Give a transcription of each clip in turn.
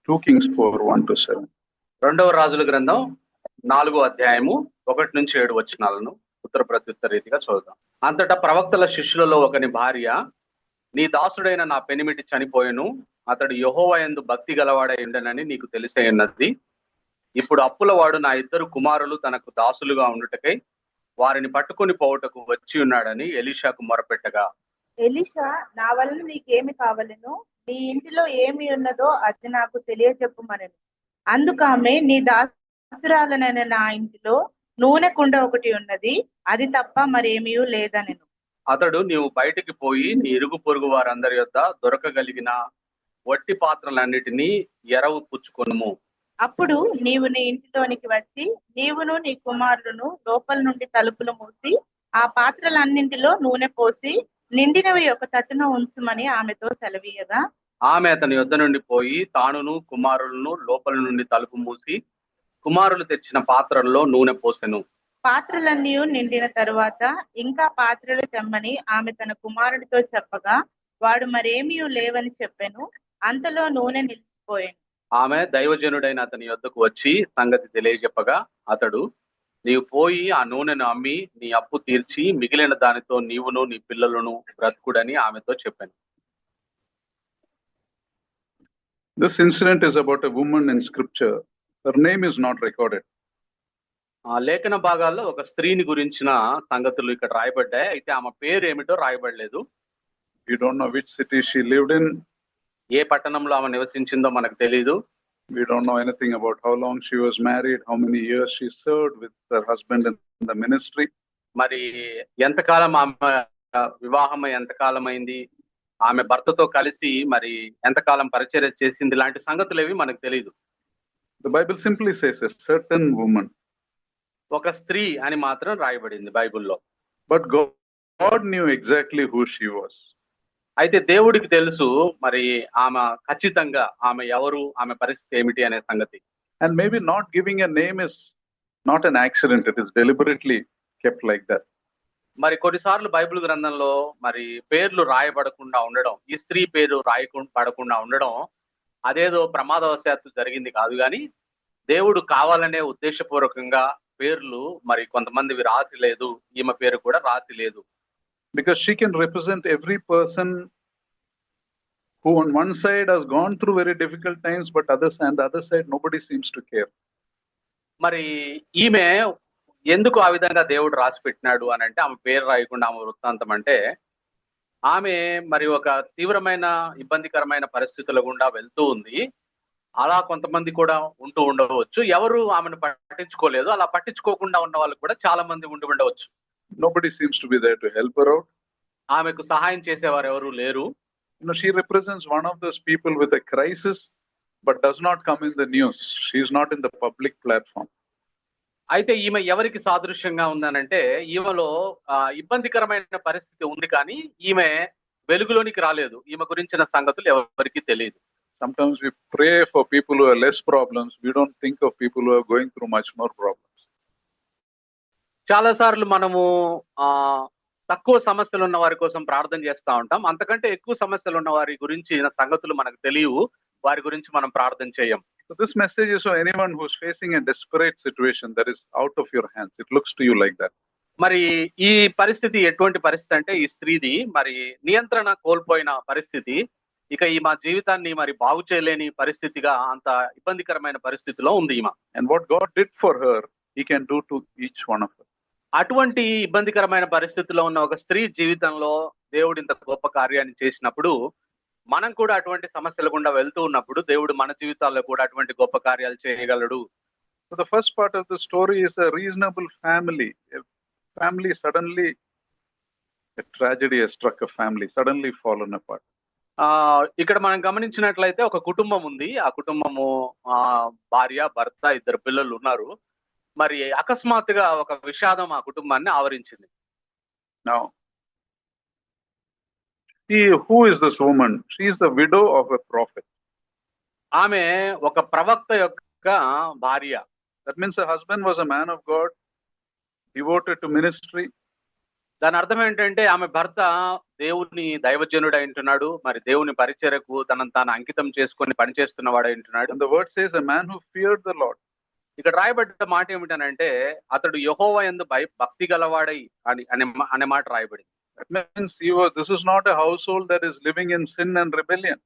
2 Kings 4, 1-7. రెండవ రాజుల గ్రంథం 4వ అధ్యాయము 1-7 వచనాలను ఉత్తర ప్రత్యుత్తర రీతిగా చదువుదాం. అంతటా ప్రవక్తల శిష్యులలో ఒకని భార్య, నీ దాసుడైన నా పెనిమిటి చనిపోయెను, అతడు యెహోవా యందు భక్తి గలవాడై ఉండనని నీకు తెలిసే ఉన్నది. ఇప్పుడు అప్పులవాడు నా 2 కుమారులు తనకు దాసులుగా ఉండుటకై వారిని పట్టుకొని పోవుటకు వచ్చి ఉన్నాడని ఎలీషాకు మొరపెట్టగా, ఎలీషా, నా వలన నీకేమి కావలెను? నీ ఇంటిలో ఏమి ఉన్నదో అది నాకు తెలియజెప్పుమనెను. అందుకామె, నీ దాసురాలనైన నా ఇంటిలో నూనె కుండ ఒకటి ఉన్నది, అది తప్ప మరేమీ లేదనెను. అతడు, నీవు బయటికి పోయి నీ ఇరుగు పొరుగు వారందరి యొద్ద దొరకగలిగిన వట్టి పాత్రలన్నిటినీ ఎరవు పుచ్చుకొనుము. అప్పుడు నీవు నీ ఇంటిలోనికి వచ్చి నీవును నీ కుమారులను లోపల నుండి తలుపులు మూసి ఆ పాత్రలన్నింటిలో నూనె పోసి నిండినవి ఒక తట్టున ఉంచుమని ఆమెతో సెలవీయగా, ఆమె అతని యొద్ద నుండి పోయి తానును కుమారులను లోపల నుండి తలుపు మూసి కుమారులు తెచ్చిన పాత్రల్లో నూనె పోసెను. పాత్రలన్నీ నిండిన తరువాత ఇంకా పాత్రలు తెమ్మని ఆమె తన కుమారుడితో చెప్పగా, వాడు మరేమీ లేవని చెప్పెను. అంతలో నూనె నిలిచిపోయాను. ఆమె దైవజనుడైన అతని యొద్దకు వచ్చి సంగతి తెలియజెప్పగా, అతడు, నీవు పోయి ఆ నూనెను అమ్మి నీ అప్పు తీర్చి మిగిలిన దానితో నీవును నీ పిల్లలను బ్రతుకుడని ఆమెతో చెప్పాను. This incident is about a woman in scripture. Her name is not recorded. ఆ లేఖన భాగాల్లో ఒక స్త్రీని గురించిన సంగతులు ఇక్కడ రాయబడ్డాయి. అయితే ఆమె పేరు ఏమిటో రాయబడలేదు. We don't know which city she lived in. ఏ పట్టణంలో ఆమె నివసించిందో మనకు తెలియదు. We don't know anything about how long she was married, how many years she served with her husband in the ministry. మరి ఎంతకాలం ఆమె వివాహం ఎంతకాలం అయింది, ఆమె భర్తతో కలిసి మరి ఎంతకాలం పరిచర్య చేసింది, ఇలాంటి సంగతులు ఏవి మనకు తెలియదు. The Bible simply says a certain woman. ఒక స్త్రీ అని మాత్రం రాయబడింది బైబిల్లో. But God knew exactly who she was. అయితే దేవుడికి తెలుసు మరి ఆమె ఖచ్చితంగా ఆమె ఎవరు, ఆమె పరిస్థితి ఏమిటి అనే సంగతి. And maybe not giving a name is not an accident. It is deliberately kept like that. మరి కొన్నిసార్లు బైబిల్ గ్రంథంలో మరి పేర్లు రాయబడకుండా ఉండడం, ఈ స్త్రీ పేరు పడకుండా ఉండడం అదేదో ప్రమాదవశాత్తు జరిగింది కాదు, కానీ దేవుడు కావాలనే ఉద్దేశపూర్వకంగా పేర్లు మరి కొంతమందివి రాసి లేదు, ఈమె పేరు కూడా రాసి లేదు. Because she can represent every person who on one side has gone through very difficult times, but on the other side nobody seems to care. మరి ఈమె ఎందుకు ఆ విధంగా దేవుడు రాసి పెట్టినాడు అని అంటే, ఆమె పేరు రాయకుండా ఆమె వృత్తాంతం అంటే, ఆమె మరి ఒక తీవ్రమైన ఇబ్బందికరమైన పరిస్థితుల గుండా వెళ్తూ ఉంది. అలా కొంతమంది కూడా ఉంటూ ఉండవచ్చు. ఎవరు ఆమెను పట్టించుకోలేదు. అలా పట్టించుకోకుండా ఉన్న వాళ్ళు కూడా చాలా మంది ఉండి ఉండవచ్చు. Nobody seems to be there to help her out. ఆమెకు సహాయం చేసేవారు ఎవరు లేరు. She represents one of those people with a crisis, but does not come in the news. She is not in the public platform. అయితే ఈమె ఎవరికి సాదృశ్యంగా ఉందనంటే, ఈమెలో ఇబ్బందికరమైన పరిస్థితి ఉంది, కానీ ఈమె వెలుగులోనికి రాలేదు. ఈమె గురించిన సంగతులు ఎవరికి తెలియదు. Sometimes we pray for people who have less problems. We don't think of people who are going through much more problems. చాలా సార్లు మనము తక్కువ సమస్యలు ఉన్న వారి కోసం ప్రార్థన చేస్తూ ఉంటాం. అంతకంటే ఎక్కువ సమస్యలు ఉన్న వారి గురించిన సంగతులు మనకు తెలియవు, వారి గురించి మనం ప్రార్థన చేయం. So this message is for anyone who is facing a desperate situation that is out of your hands. It looks to you like that. మరి ఈ పరిస్థితి ఎటువంటి పరిస్థితి అంటే, ఈ స్త్రీది మరి నియంత్రణ కోల్పోయిన పరిస్థితి. ఇక ఈమె జీవితాన్ని మరి బాగు చేయలేని పరిస్థితిగా, అంత ఇబ్బందికరమైన పరిస్థితిలో ఉంది ఈమె. And what God did for her, He can do to each one of us. అటువంటి ఇబ్బందికరమైన పరిస్థితిలో ఉన్న ఒక స్త్రీ జీవితంలో దేవుడు ఇంత గొప్ప కార్యాన్ని చేసినప్పుడు, మనం కూడా అటువంటి సమస్యల గుండా వెళ్తూ ఉన్నప్పుడు దేవుడు మన జీవితాల్లో కూడా అటువంటి గొప్ప కార్యాలు చేయగలడు. So the first part of the story is a reasonable family. A family suddenly, a tragedy has struck a family, suddenly fallen apart. ఇక్కడ మనం గమనించినట్లయితే ఒక కుటుంబం ఉంది. ఆ కుటుంబము భార్య, భర్త, 2 పిల్లలు ఉన్నారు. మరి అకస్మాత్తుగా ఒక విషాదం ఆ కుటుంబాన్ని ఆవరించింది. Now, who is this woman? She is the widow of a prophet. ఆమె ఒక ప్రవక్త యొక్క భార్య. That means her husband was a man of God, devoted to ministry. దాని అర్థం ఏంటంటే ఆమె భర్త దేవుని దైవజనుడై ఉంటున్నాడు, మరి దేవుని పరిచర్యకు తనను తాను అంకితం చేసుకొని పనిచేస్తున్నవాడై ఉంటున్నాడు. And the word says, a man who feared the Lord. ఇక్కడ రాయబడ్డ మాట ఏమిటనంటే అతడు యెహోవా యందు భక్తి గలవాడై అనే మాట రాయబడింది. That means this is not a household that is living in sin and rebellion.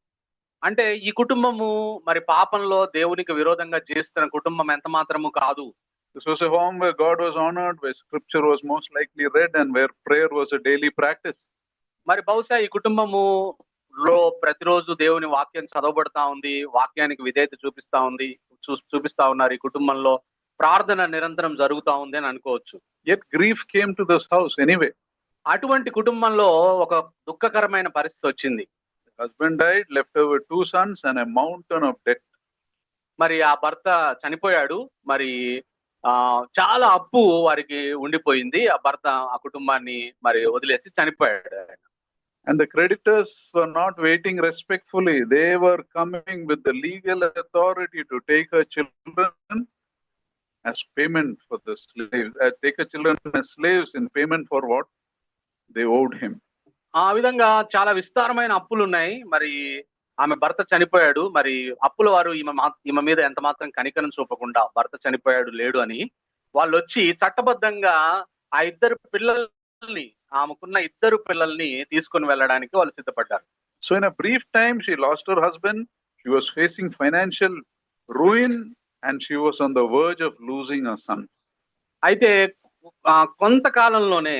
అంటే ఈ కుటుంబము మరి పాపంలో దేవునికి విరోధంగా జీవిస్తున్న కుటుంబం ఎంత మాత్రము కాదు. This was a home where God was honored, where scripture was most likely read, and where prayer was a daily practice. మరి బహుశా ఈ కుటుంబములో ప్రతిరోజు దేవుని వాక్యం చదవబడతా ఉంది, వాక్యానికి విధేయత చూపిస్తా ఉన్నారు. ఈ కుటుంబంలో ప్రార్థన నిరంతరం జరుగుతా ఉంది అని అనుకోవచ్చు. Yet grief came to this house anyway. అటువంటి కుటుంబంలో ఒక దుఃఖకరమైన పరిస్థితి వచ్చింది. The husband died, left over 2 sons and a mountain of debt. మరి ఆ భర్త చనిపోయాడు, మరి చాలా అప్పు వారికి ఉండిపోయింది. ఆ భర్త ఆ కుటుంబాన్ని మరి వదిలేసి చనిపోయాడు. And the creditors were not waiting respectfully. They were coming with the legal authority to take her children as payment for the slaves. Take her children as slaves in payment for what they owed him. ఆ విధంగా చాలా విస్తారమైన అప్పులు ఉన్నాయి. మరి ఆమె భర్త చనిపోయాడు, మరి అప్పుల వారు ఈమె మీద ఎంత మాత్రం కనికరం చూపకుండా భర్త చనిపోయాడు లేడు అని వాళ్ళు వచ్చి చట్టబద్ధంగా ఆ ఇద్దరు పిల్లల్ని, ఆమెకున్న ఇద్దరు పిల్లల్ని తీసుకుని వెళ్ళడానికి వాళ్ళు సిద్ధపడ్డారు. So in a brief time she lost her husband, she was facing financial ruin, and she was on the verge of losing her son. అయితే కొంతకాలంలోనే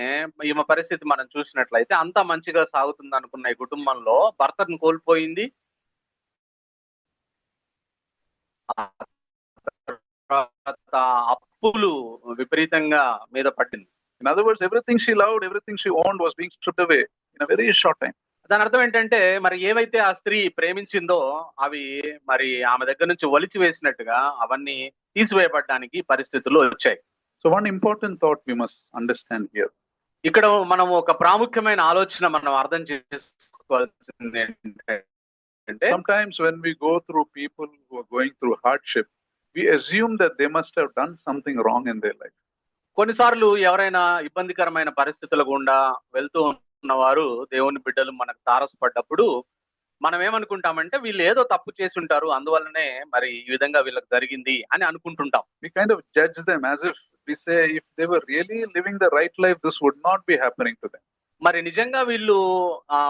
ఈమె పరిస్థితి మనం చూసినట్లయితే అంతా మంచిగా సాగుతుంది అనుకున్న ఈ కుటుంబంలో భర్తను కోల్పోయింది. అప్పులు విపరీతంగా మీద పట్టింది. In other words, everything she loved, everything she owned was being stripped away in a very short time. దాని అర్థం ఏంటంటే మరి ఏవైతే ఆ స్త్రీ ప్రేమించిందో అవి మరి ఆమె దగ్గర నుంచి ఒలిచి వేసినట్టుగా అవన్నీ తీసివేయబడడానికి పరిస్థితులు వచ్చాయి. So one important thought we must understand here. ఇక్కడ మనం ఒక ప్రాముఖ్యమైన ఆలోచన మనం అర్థం చేసుకోవాల్సింది ఏంటంటే, sometimes when we go through people who are going through hardship, we assume that they must have done something wrong in their life. కొన్నిసార్లు ఎవరైనా ఇబ్బందికరమైన పరిస్థితుల గుండా వెళ్తూ ఉన్నవారు దేవుని బిడ్డలు మనకు తారసపడ్డప్పుడు మనం ఏమనుకుంటామంటే వీళ్ళు ఏదో తప్పు చేసి ఉంటారు, అందువల్లనే మరి ఈ విధంగా వీళ్ళకి జరిగింది అని అనుకుంటుంటాం. We kind of judge them as if we say if they were really living the right life, this would not be happening to them. మరి నిజంగా వీళ్ళు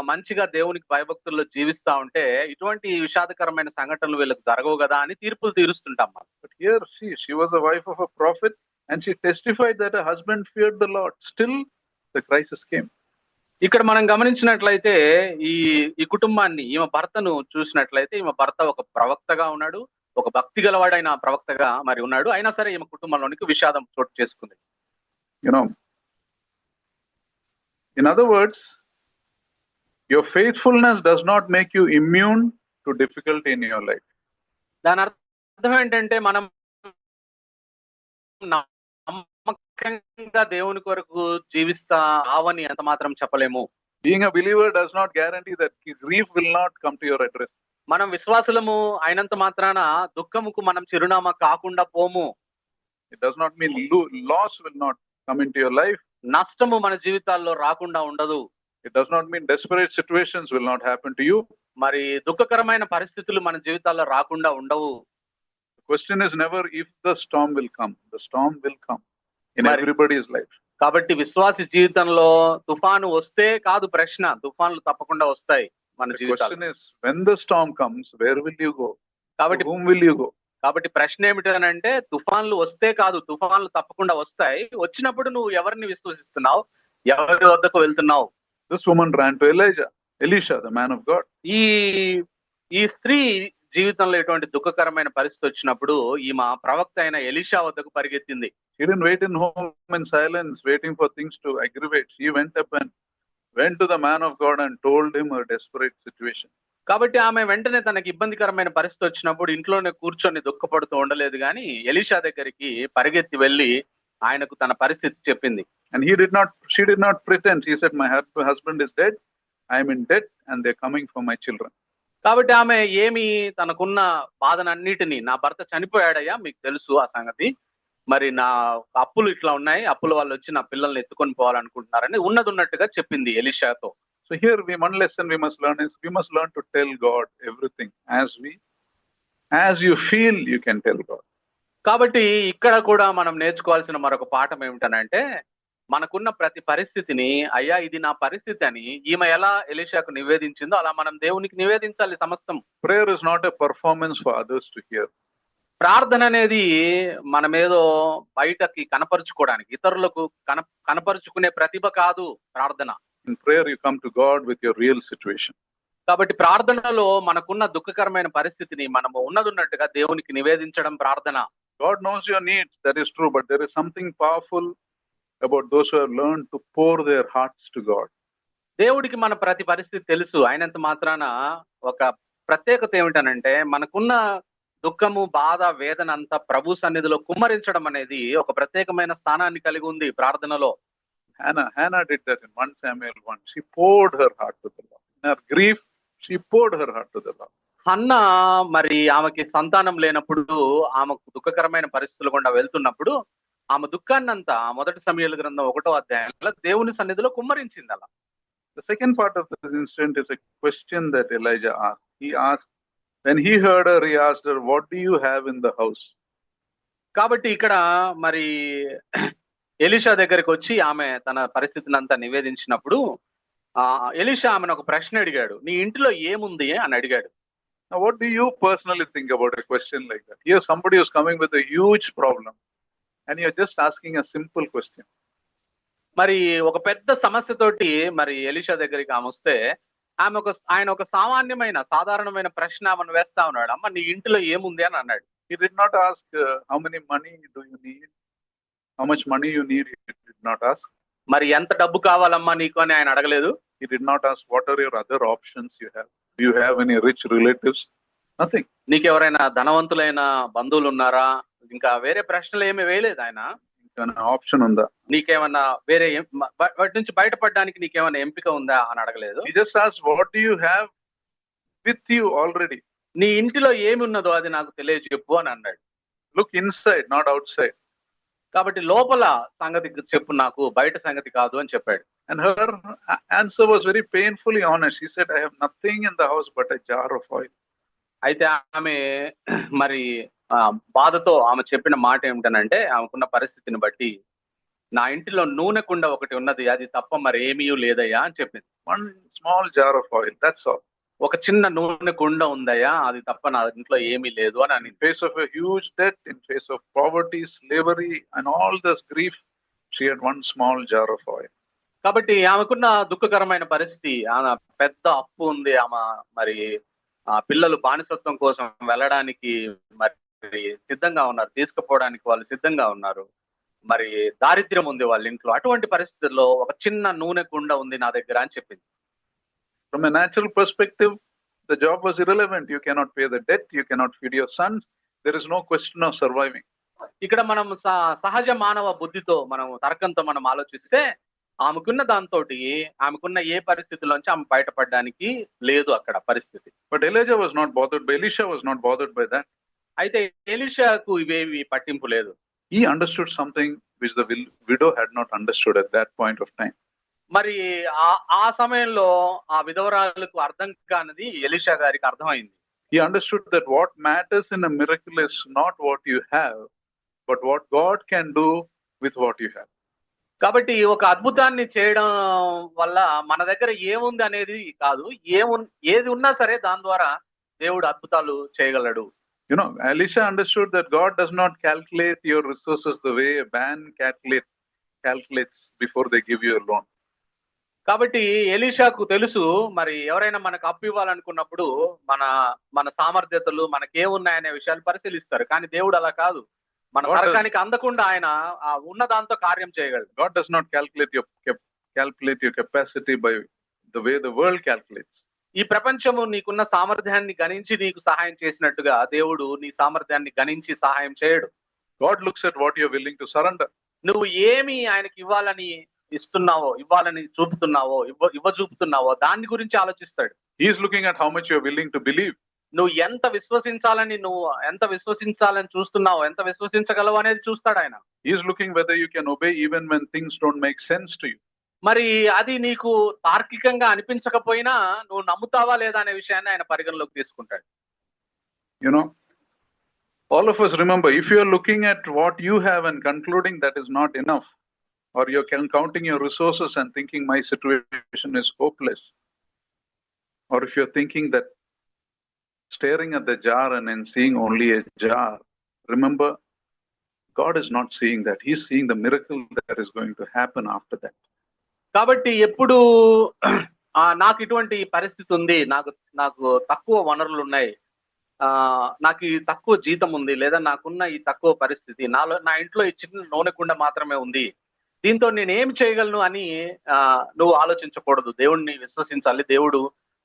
మంచిగా దేవునికి భయభక్తుల్లో జీవిస్తా ఉంటే ఇటువంటి విషాదకరమైన సంఘటనలు వీళ్ళకి జరగవు కదా అని తీర్పులు తీరుస్తుంటాం మనం. But here she was a wife of a prophet, and she testified that her husband feared the Lord. Still the crisis came. ఇక్కడ మనం గమనించినట్లయితే ఈ కుటుంబాన్ని, ఈమె భర్తను చూసినట్లయితే ఈమె భర్త ఒక ప్రవక్తగా ఉన్నాడు, ఒక భక్తి గలవాడైన ప్రవక్తగా మరి ఉన్నాడు. అయినా సరే ఈమె కుటుంబంలోనికి విషాదం చోటు చేసుకుంది. In other words, your faithfulness does not make you immune to difficulty in your life. దాని అర్థం ఏంటంటే మనం నమ్మకంగా దేవుని కొరకు జీవిస్తా ఆవని ఎంత మాత్రం చెప్పలేము. Being a believer does not guarantee that grief will not come to your address. మనం విశ్వాసులము అయినంత మాత్రాన దుఃఖముకు మనం చిరునామా కాకుండా పోము. It does not mean loss will not come into your life. నష్టము మన జీవితాల్లో రాకుండా ఉండదు. It does not mean desperate situations will not happen to you. మరి దుఃఖకరమైన పరిస్థితులు మన జీవితాల్లో రాకుండా ఉండవు. The question is never if the storm will come. The storm will come in everybody's life. కాబట్టి విశ్వాసి జీవితంలో తుఫాను వస్తే కాదు ప్రశ్న, తుఫాన్లు తప్పకుండా వస్తాయి మన జీవితాల్లో. The question is when the storm comes, where will you go? కాబట్టి whom will you go? కాబట్టి ప్రశ్న ఏమిటనంటే తుఫాన్లు వస్తే కాదు, తుఫాన్లు తప్పకుండా వస్తాయి. వచ్చినప్పుడు నువ్వు ఎవరిని విశ్వసిస్తున్నావు, ఎవరి వద్దకు వెళ్తున్నావు? This woman ran to Elisha, the man of God. ఈ స్త్రీ జీవితంలో ఎటువంటి దుఃఖకరమైన పరిస్థితి వచ్చినప్పుడు ఈమె ప్రవక్త అయిన ఎలీషా వద్దకు పరిగెత్తింది. She didn't wait in home in silence, waiting for things to aggravate. She went up and went to the man of God and told him her desperate situation. కాబట్టి ఆమె వెంటనే తనకి ఇబ్బందికరమైన పరిస్థితి వచ్చినప్పుడు ఇంట్లోనే కూర్చొని దుఃఖపడుతూ ఉండలేదు, కానీ ఎలీషా దగ్గరికి పరిగెత్తి వెళ్ళి ఆయనకు తన పరిస్థితి చెప్పింది. And she did not pretend. She said, my husband is dead, I am in debt, and they're coming for my children. కాబట్టి ఆమె ఏమి తనకున్న బాధనన్నిటినీ, నా భర్త చనిపోయాడయ్యా, మీకు తెలుసు ఆ సంగతి, మరి నా అప్పులు ఇట్లా ఉన్నాయి, అప్పుల వాళ్ళు వచ్చి నా పిల్లల్ని ఎత్తుకొని పోవాలనుకుంటున్నారని ఉన్నది ఉన్నట్టుగా చెప్పింది ఎలీషాతో. So here one lesson we must learn is we must learn to tell God everything as you feel you can tell God. కాబట్టి ఇక్కడ కూడా మనం నేర్చుకోవాల్సిన మరొక పాఠం ఏమిటనంటే, మనకున్న ప్రతి పరిస్థితిని అయ్యా ఇది నా పరిస్థితి అని ఈమె ఎలా ఎలీషాకు నివేదించిందో అలా మనం దేవునికి నివేదించాలి సమస్తం. Prayer is not a performance for others to hear. ప్రార్థన అనేది మనమేదో బయటకి కనపరుచుకోవడానికి, ఇతరులకు కనపరుచుకునే ప్రతిభ కాదు ప్రార్థన. In prayer you come to God with your real situation. కాబట్టి ప్రార్థనలో మనకున్న దుఃఖకరమైన పరిస్థితిని మనము ఉన్నదున్నట్టుగా దేవునికి నివేదించడం ప్రార్థన. God knows your needs, that is true, but there is something powerful about those who have learned to pour their hearts to God. దేవుడికి మన ప్రతి పరిస్థితి తెలుసు. అయినంత మాత్రాన ఒక ప్రత్యేకత ఏమిటనంటే, మనకున్న దుఃఖము, బాధ, వేదన అంతా ప్రభు సన్నిధిలో కుమ్మరించడం అనేది ఒక ప్రత్యేకమైన స్థానాన్ని కలిగి ఉంది ప్రార్థనలో. Hannah did that in 1 Samuel 1. She poured her heart to the Lord. In her grief, she poured her heart to the Lord. Hannah మరి ఆమెకి సంతానం లేనప్పుడు, ఆమెకు దుఃఖకరమైన పరిస్థితులు గుండా వెళ్తున్నప్పుడు ఆమె దుఃఖాన్నంతా 1 సమూయేలు గ్రంథం 1వ అధ్యాయంలో దేవుని సన్నిధిలో కుమ్మరించింది అలా. The second part of this incident is a question that Elijah asked. When he heard her, he asked her, "What do you have in the house?" కాబట్టి ఇక్కడ మరి ఎలీషా దగ్గరికి వచ్చి ఆమె తన పరిస్థితిని అంతా నివేదించినప్పుడు ఎలీషా ఆమెను ఒక ప్రశ్న అడిగాడు, నీ ఇంటిలో ఏముంది అని అడిగాడు. Now, what do you personally think about a question like that? Here somebody is coming with a huge problem and you're just asking a simple question. మరి ఒక పెద్ద సమస్యతోటి మరి ఎలీషా దగ్గరికి ఆమె వస్తే ఆయన ఒక సాధారణమైన ప్రశ్న ఆమెను వేస్తా ఉన్నాడు. అమ్మ నీ ఇంటిలో ఏముంది అని అన్నాడు. He did not ask how many money do you need, how much money you need. He did not ask. మరి ఎంత డబ్బు కావాలమ్మా నీకు అని ఆయన అడగలేదు. He did not ask what are your other options you have. Do you have any rich relatives? Nothing. నీకు ఎవరైనా ధనవంతులైన బంధువులు ఉన్నారా? ఇంకా వేరే ప్రశ్నలు ఏమీ వేయలేదు ఆయన. ఆప్షన్ ఉందా, నీకేమన్నా వేరే వాటి నుంచి బయటపడడానికి నీకేమైనా ఎంపిక ఉందా అని అడగలేదు. He just asked what do you have with you already. నీ ఇంటిలో ఏమి ఉన్నదో అది నాకు తెలియజెప్పు అని అన్నాడు. Look inside, not outside. కాబట్టి లోపల సంగతి చెప్పు నాకు, బయట సంగతి కాదు అని చెప్పాడు. And her answer was very painfully honest. She said, I have nothing in the house but a jar of oil. అయితే ఆమె మరి బాధతో ఆమె చెప్పిన మాట ఏమిటనంటే, ఆమెకున్న పరిస్థితిని బట్టి నా ఇంటిలో నూనె కుండ ఒకటి ఉన్నది, అది తప్ప మరి ఏమీ లేదయ్యా అని చెప్పింది. One small jar of oil, that's all. ఒక చిన్న నూనె కుండ ఉందయ్యా, అది తప్ప నా ఇంట్లో ఏమీ లేదు అని. In face of a huge debt, in face of poverty, slavery and all this grief, she had one small jar of oil. కాబట్టి ఆమెకున్న దుఃఖకరమైన పరిస్థితి, ఆమె పెద్ద అప్పు ఉంది, ఆమె మరి పిల్లలు బానిసత్వం కోసం వెళ్ళడానికి మరి సిద్ధంగా ఉన్నారు, తీసుకుపోవడానికి వాళ్ళు సిద్ధంగా ఉన్నారు, మరి దారిద్ర్యం ఉంది వాళ్ళ ఇంట్లో. అటువంటి పరిస్థితుల్లో ఒక చిన్న నూనె కుండ ఉంది నా దగ్గర అని చెప్పింది. From a natural perspective, the job was irrelevant. You cannot pay the debt, you cannot feed your sons. There is no question of surviving. ఇక్కడ మనం సహజ మానవ బుద్ధితో మనం తర్కంతో మనం ఆలోచిస్తే ఆమెకున్న దాంతో ఆమెకున్న ఏ పరిస్థితిలోంచి ఆమె బయటపడడానికి లేదు అక్కడ పరిస్థితి. But Elijah was not bothered by, Elisha was not bothered by that. అయితే ఎలీషాకు ఇవేవి పట్టింపు లేదు. He understood something which the widow had not understood at that point of time. మరి ఆ సమయంలో ఆ విధవరాలకు అర్థం కానిది ఎలీషా గారికి అర్థమైంది. He understood that what matters in a miracle is not what you have, but what God can do with what you have. కాబట్టి ఒక అద్భుతాన్ని చేయడం వల్ల మన దగ్గర ఏముంది అనేది కాదు, ఏది ఉన్నా సరే దాని ద్వారా దేవుడు అద్భుతాలు చేయగలడు. You know, Elisha understood that God does not calculate your resources the way a bank calculates before they give you a loan. కాబట్టి ఎలీషాకు తెలుసు, మరి ఎవరైనా మనకు అప్పు ఇవ్వాలనుకున్నప్పుడు మన సామర్థ్యతలు మనకేమున్నాయనే విషయాలు పరిశీలిస్తారు. కానీ దేవుడు అలా కాదు, మన నరకానికి అందకుండా ఆయన ఉన్న దాంతో కార్యం చేయగలడు. God does not calculate your capacity by the way the world calculates. ఈ ప్రపంచము నీకున్న సామర్థ్యాన్ని గణించి నీకు సహాయం చేసినట్టుగా దేవుడు నీ సామర్థ్యాన్ని గణించి సహాయం చేయడు. God looks at what you're willing to surrender. నువ్వు ఏమి ఆయనకి ఇవ్వాలని చూపుతున్నావో దాని గురించి ఆలోచిస్తాడు. He is looking at how much you're willing to believe. నువ్వు ఎంత విశ్వసించాలని చూస్తున్నావు, ఎంత విశ్వసించగలవు అనేది చూస్తాడు ఆయన. He is looking whether you can obey even when things don't make sense to you. మరి అది నీకు తార్కికంగా అనిపించకపోయినా నువ్వు నమ్ముతావా లేదా అనే విషయాన్ని ఆయన పరిగణలోకి తీసుకుంటాడు. You know, all of us remember, if you are looking at what you have and concluding that is not enough, or you're counting your resources and thinking my situation is hopeless, or if you're thinking that staring at the jar and then seeing only a jar, remember, God is not seeing that. He's seeing the miracle that is going to happen after that. కాబట్టి ఎప్పుడు నాకు ఇటువంటి పరిస్థితి ఉంది, నాకు తక్కువ వనరులు ఉన్నాయి, నాకు ఈ తక్కువ జీతం ఉంది, లేదా నాకున్న ఈ తక్కువ పరిస్థితి, నా ఇంట్లో ఈ చిన్న నూనె కుండ మాత్రమే ఉంది, దీంతో నేను ఏం చేయగలను అని నువ్వు ఆలోచించకూడదు. దేవుడిని విశ్వసించాలి. దేవుడు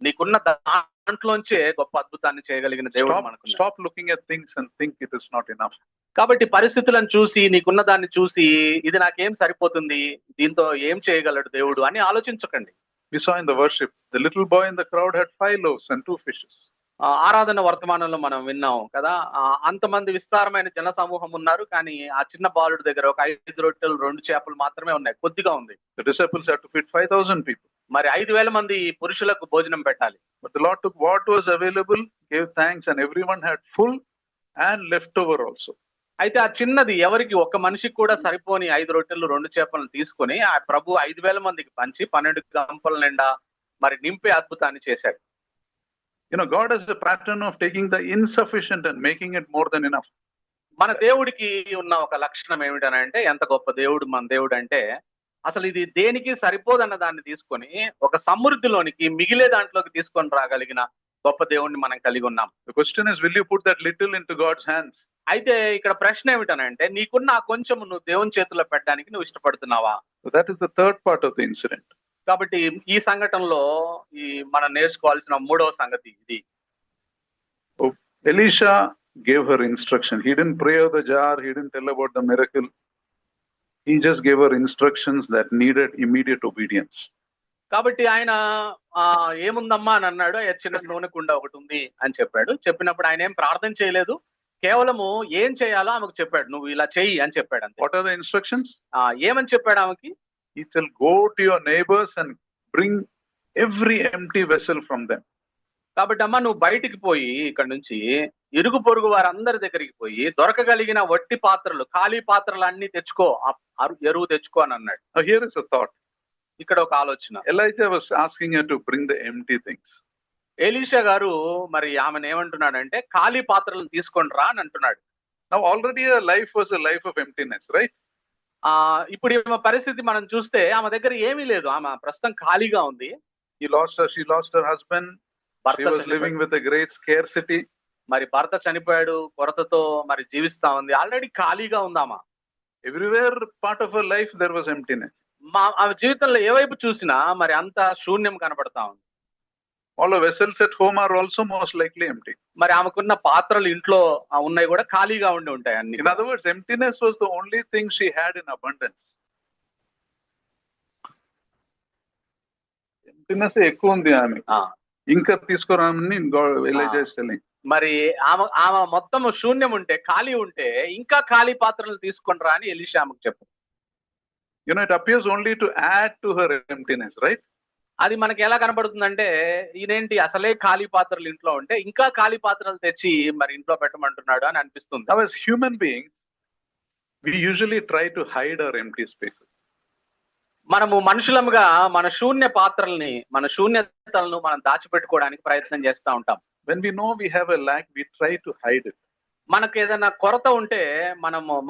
నీకున్న దాంట్లోంచే గొప్ప అద్భుతాన్ని చేయగలిగిన దేవుడు మనకు. Stop looking at things and think it is not enough. కాబట్టి పరిస్థితులను చూసి, నీకున్న దాన్ని చూసి, ఇది నాకేం సరిపోతుంది, దీంతో ఏం చేయగలడు దేవుడు అని ఆలోచించకండి. We saw in the worship, the little boy in the crowd had 5 loaves and 2 fishes. ఆరాధన వర్తమానంలో మనం విన్నాం కదా, అంతమంది విస్తారమైన జన సమూహం ఉన్నారు, కానీ ఆ చిన్న బాలుడి దగ్గర ఒక 5 రొట్టెలు 2 చేపలు మాత్రమే ఉన్నాయి, కొద్దిగా ఉంది. The disciples had to feed 5,000 people. మరి 5,000 మంది పురుషులకు భోజనం పెట్టాలి. But the Lord took what was available, gave thanks, and everyone had full and leftover also. అయితే ఆ చిన్నది ఎవరికి, ఒక్క మనిషికి కూడా సరిపోని 5 రొట్టెలు 2 చేపలను తీసుకొని ఆ ప్రభు 5,000 మందికి పంచి 12 గంపల నిండా మరి నింపే అద్భుతాన్ని చేశాడు. You know, God has a pattern of taking the insufficient and making it more than enough. మన దేవుడికి ఉన్న ఒక లక్షణం ఏమిటనంటే, ఎంత గొప్ప దేవుడు మన దేవుడు అంటే, అసలు ఇది దేనికి సరిపోదన్న దాన్ని తీసుకొని ఒక సమృద్ధిలోనికి, మిగిలే దాంట్లోకి తీసుకొని రాగలిగిన గొప్ప దేవుడిని మనం కలిగి ఉన్నాం. The question is, will you put that little into God's hands? అయితే ఇక్కడ ప్రశ్న ఏమిటనంటే, నీకున్న కొంచెం నువ్వు దేవుని చేతిలో పెట్టడానికి నువ్వు ఇష్టపడుతున్నావా? So that is the third part of the incident. కాబట్టి ఈ సంఘటనలో మనం నేర్చుకోవాల్సిన 3వ సంగతి ఇది. Elisha gave her instruction. He didn't pray over the jar. He didn't tell about the miracle. He just gave her instructions that needed immediate obedience. కాబట్టి ఆయన ఏముందమ్మా అని అన్నాడు, చిన్న నూనె కుండ ఒకటి ఉంది అని చెప్పాడు. చెప్పినప్పుడు ఆయన ఏం ప్రార్థన చేయలేదు, కేవలము ఏం చేయాలో ఆమెకు చెప్పాడు, నువ్వు ఇలా చెయ్యి అని చెప్పాడు అంతే. What are the instructions? ఏమని చెప్పాడు ఆమెకి? He said, go to your neighbors and bring every empty vessel from them. కాబట్టి అమ్మ, నువ్వు బయటికి పోయి ఇక్కడ నుంచి ఇరుగు పొరుగు వారందరి దగ్గరికి పోయి దొరకగలిగిన వట్టి పాత్రలు, ఖాళీ పాత్రలు అన్ని తెచ్చుకో, ఎరువు తెచ్చుకో అని అన్నాడు. Here is a thought. ఇక్కడ ఒక ఆలోచన. Elijah was asking her to bring the empty things. Elisha గారు మరి ఆమెను ఏమంటున్నాడంటే, ఖాళీ పాత్రలను తీసుకొని రా అని అంటున్నాడు. Now already her life was a life of emptiness, right? ఇప్పుడు ఈమె పరిస్థితి మనం చూస్తే ఆమె దగ్గర ఏమీ లేదు, ఆమె ప్రస్తుతం ఖాళీగా ఉంది. She lost her husband. She was living with a great scarcity. మరి భర్త చనిపోయాడు, కొరతతో మరి జీవిస్తా ఉంది, ఆల్రెడీ ఖాళీగా ఉందామా. Everywhere part of her life there was emptiness. ఆమె జీవితంలో ఏ వైపు చూసినా మరి అంత శూన్యం కనబడతా ఉంది. All the vessels at home are also most likely empty. మరి ఆమెకున్న పాత్రలు ఇంట్లో ఉన్నాయి కూడా ఖాళీగా ఉండి ఉంటాయి అన్ని. In other words, emptiness was the only thing she had in abundance. Emptiness ఎక్కువ ఉంది ఆమె, ఇంకా తీసుకురామని Elijah is telling. మరి ఆమె మొత్తం శూన్యం ఉంటే, ఖాళీ ఉంటే, ఇంకా ఖాళీ పాత్రలు తీసుకొని రా అని ఎలీషా ఆమెకు చెప్పారు. You know, it appears only to add to her emptiness, right? అది మనకి ఎలా కనబడుతుందంటే, ఈయనేంటి అసలే ఖాళీ పాత్రలు ఇంట్లో ఉంటే ఇంకా ఖాళీ పాత్రలు తెచ్చి మరి ఇంట్లో పెట్టమంటున్నాడు అని అనిపిస్తుంది. Now as human beings, we usually try to hide our empty spaces. మనము మనుషులముగా మన శూన్య పాత్రల్ని, మన శూన్యతలను మనం దాచిపెట్టుకోవడానికి ప్రయత్నం చేస్తూ ఉంటాం. When we know we have a lack, we try to hide it. మనకు ఏదైనా కొరత ఉంటే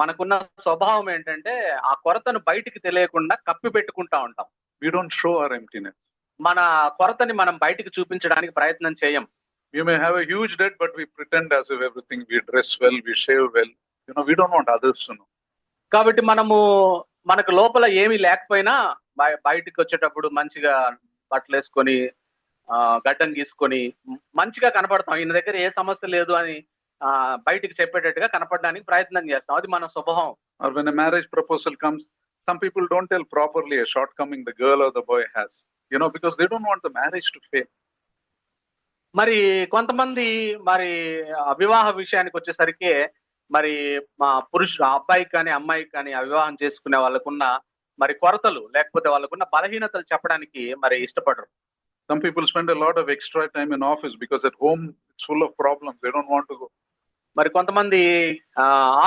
మనకున్న స్వభావం ఏంటంటే ఆ కొరతను బయటికి తెలియకుండా కప్పి పెట్టుకుంటా ఉంటాం. We don't show our emptiness. మన కొరతని మనం బయటికి చూపించడానికి ప్రయత్నం చేయం. We may have a huge debt, but we pretend as if everything, we dress well, we shave well. You know, we don't want others to know. కాబట్టి మనకు లోపల ఏమీ లేకపోయినా బయటికి వచ్చేటప్పుడు మంచిగా బట్టలు వేసుకొని గడ్డం గీసుకొని మంచిగా కనపడతాం, ఈయన దగ్గర ఏ సమస్య లేదు అని బయటికి చెప్పేటట్టుగా కనపడడానికి ప్రయత్నం చేస్తాం. అది మన స్వభావం. Or when a marriage proposal comes, some people don't tell properly a shortcoming the girl or the boy has, you know, because they don't want the marriage to fail. మరి కొంతమంది మరి వివాహ విషయానికి వచ్చేసరికి మరి మా అబ్బాయికి కానీ అమ్మాయికి కానీ వివాహం చేసుకునే వాళ్ళకున్న మరి కొరతలు లేకపోతే వాళ్ళకున్న బలహీనతలు చెప్పడానికి మరి ఇష్టపడరు. Some people spend a lot of extra time in office because at home it's full of problems. They don't want to go. మరి కొంతమంది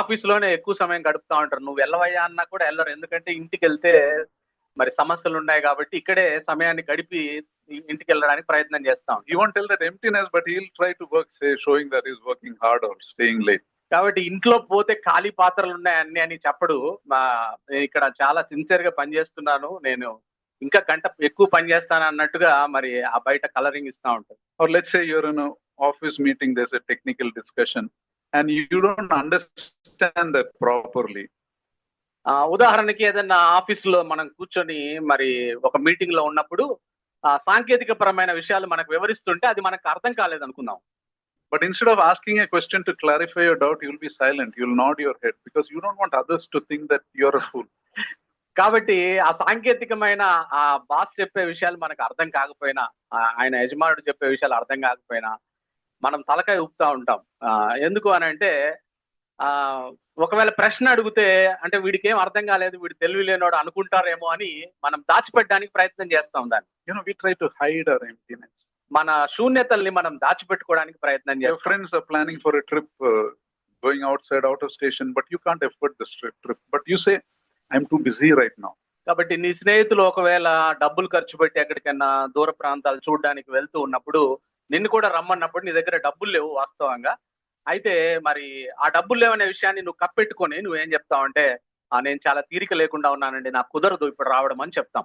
ఆఫీసులోనే ఎక్కువ సమయం గడుపుతా ఉంటారు. నువ్వు వెళ్ళవయ్యా అన్నా కూడా వెళ్ళరు. ఎందుకంటే ఇంటికి వెళ్తే మరి సమస్యలు ఉన్నాయి కాబట్టి ఇక్కడే సమయాన్ని గడిపి ఇంటికి వెళ్ళడానికి ప్రయత్నం చేస్తాం. He won't tell that emptiness, but he'll try to work, say, showing that he's working hard or staying late. కాబట్టి ఇంట్లో పోతే ఖాళీ పాత్రలు ఉన్నాయన్ని అని చెప్పడు. నేను ఇక్కడ చాలా సిన్సియర్ గా పనిచేస్తున్నాను, నేను ఇంకా గంట ఎక్కువ పని చేస్తాను అన్నట్టుగా మరి ఆ బయట కలరింగ్ ఇస్తా ఉంటారు. Or let's say you're in an office meeting, there's a technical discussion and you don't understand that properly. ఉదాహరణకి ఏదైనా ఆఫీస్ లో మనం కూర్చొని మరి ఒక మీటింగ్ లో ఉన్నప్పుడు సాంకేతిక పరమైన విషయాలు మనకు వివరిస్తుంటే అది మనకు అర్థం కాలేదు అనుకుందాం. But instead of asking a question to clarify your doubt, you'll be silent, you'll nod your head because you don't want others to think that you're a fool. కాబట్టి ఆ సాంకేతికమైన ఆ బాస్ చెప్పే విషయాలు మనకు అర్థం కాకపోయినా, ఆయన యజమానుడు చెప్పే విషయాలు అర్థం కాకపోయినా మనం తలకాయ ఊపుతా ఉంటాం. ఎందుకు అని అంటే ఒకవేళ ప్రశ్న అడిగితే అంటే వీడికి ఏం అర్థం కాలేదు, వీడు తెలివి లేనోడు అనుకుంటారేమో అని మనం దాచిపెట్టడానికి ప్రయత్నం చేస్తాం దాన్ని. We try to hide our emptiness. మన శూన్యతల్ని మనం దాచిపెట్టుకోవడానికి ప్రయత్నం చేస్తాం. Your friends are planning for a trip, going outside, out of station, but you can't afford this trip. But you say, I'm too busy right now. కాబట్టి నీ స్నేహితులు ఒకవేళ డబ్బులు ఖర్చు పెట్టి ఎక్కడికైనా దూర ప్రాంతాలు చూడడానికి వెళ్తూ ఉన్నప్పుడు నిన్ను కూడా రమ్మన్నప్పుడు నీ దగ్గర డబ్బులు లేవు వాస్తవంగా. అయితే మరి ఆ డబ్బులు లేవనే విషయాన్ని నువ్వు కప్పెట్టుకొని నువ్వేం చెప్తావు అంటే నేను చాలా తీరిక లేకుండా ఉన్నానండి, నాకు కుదరదు ఇప్పుడు రావడం అని చెప్తాం.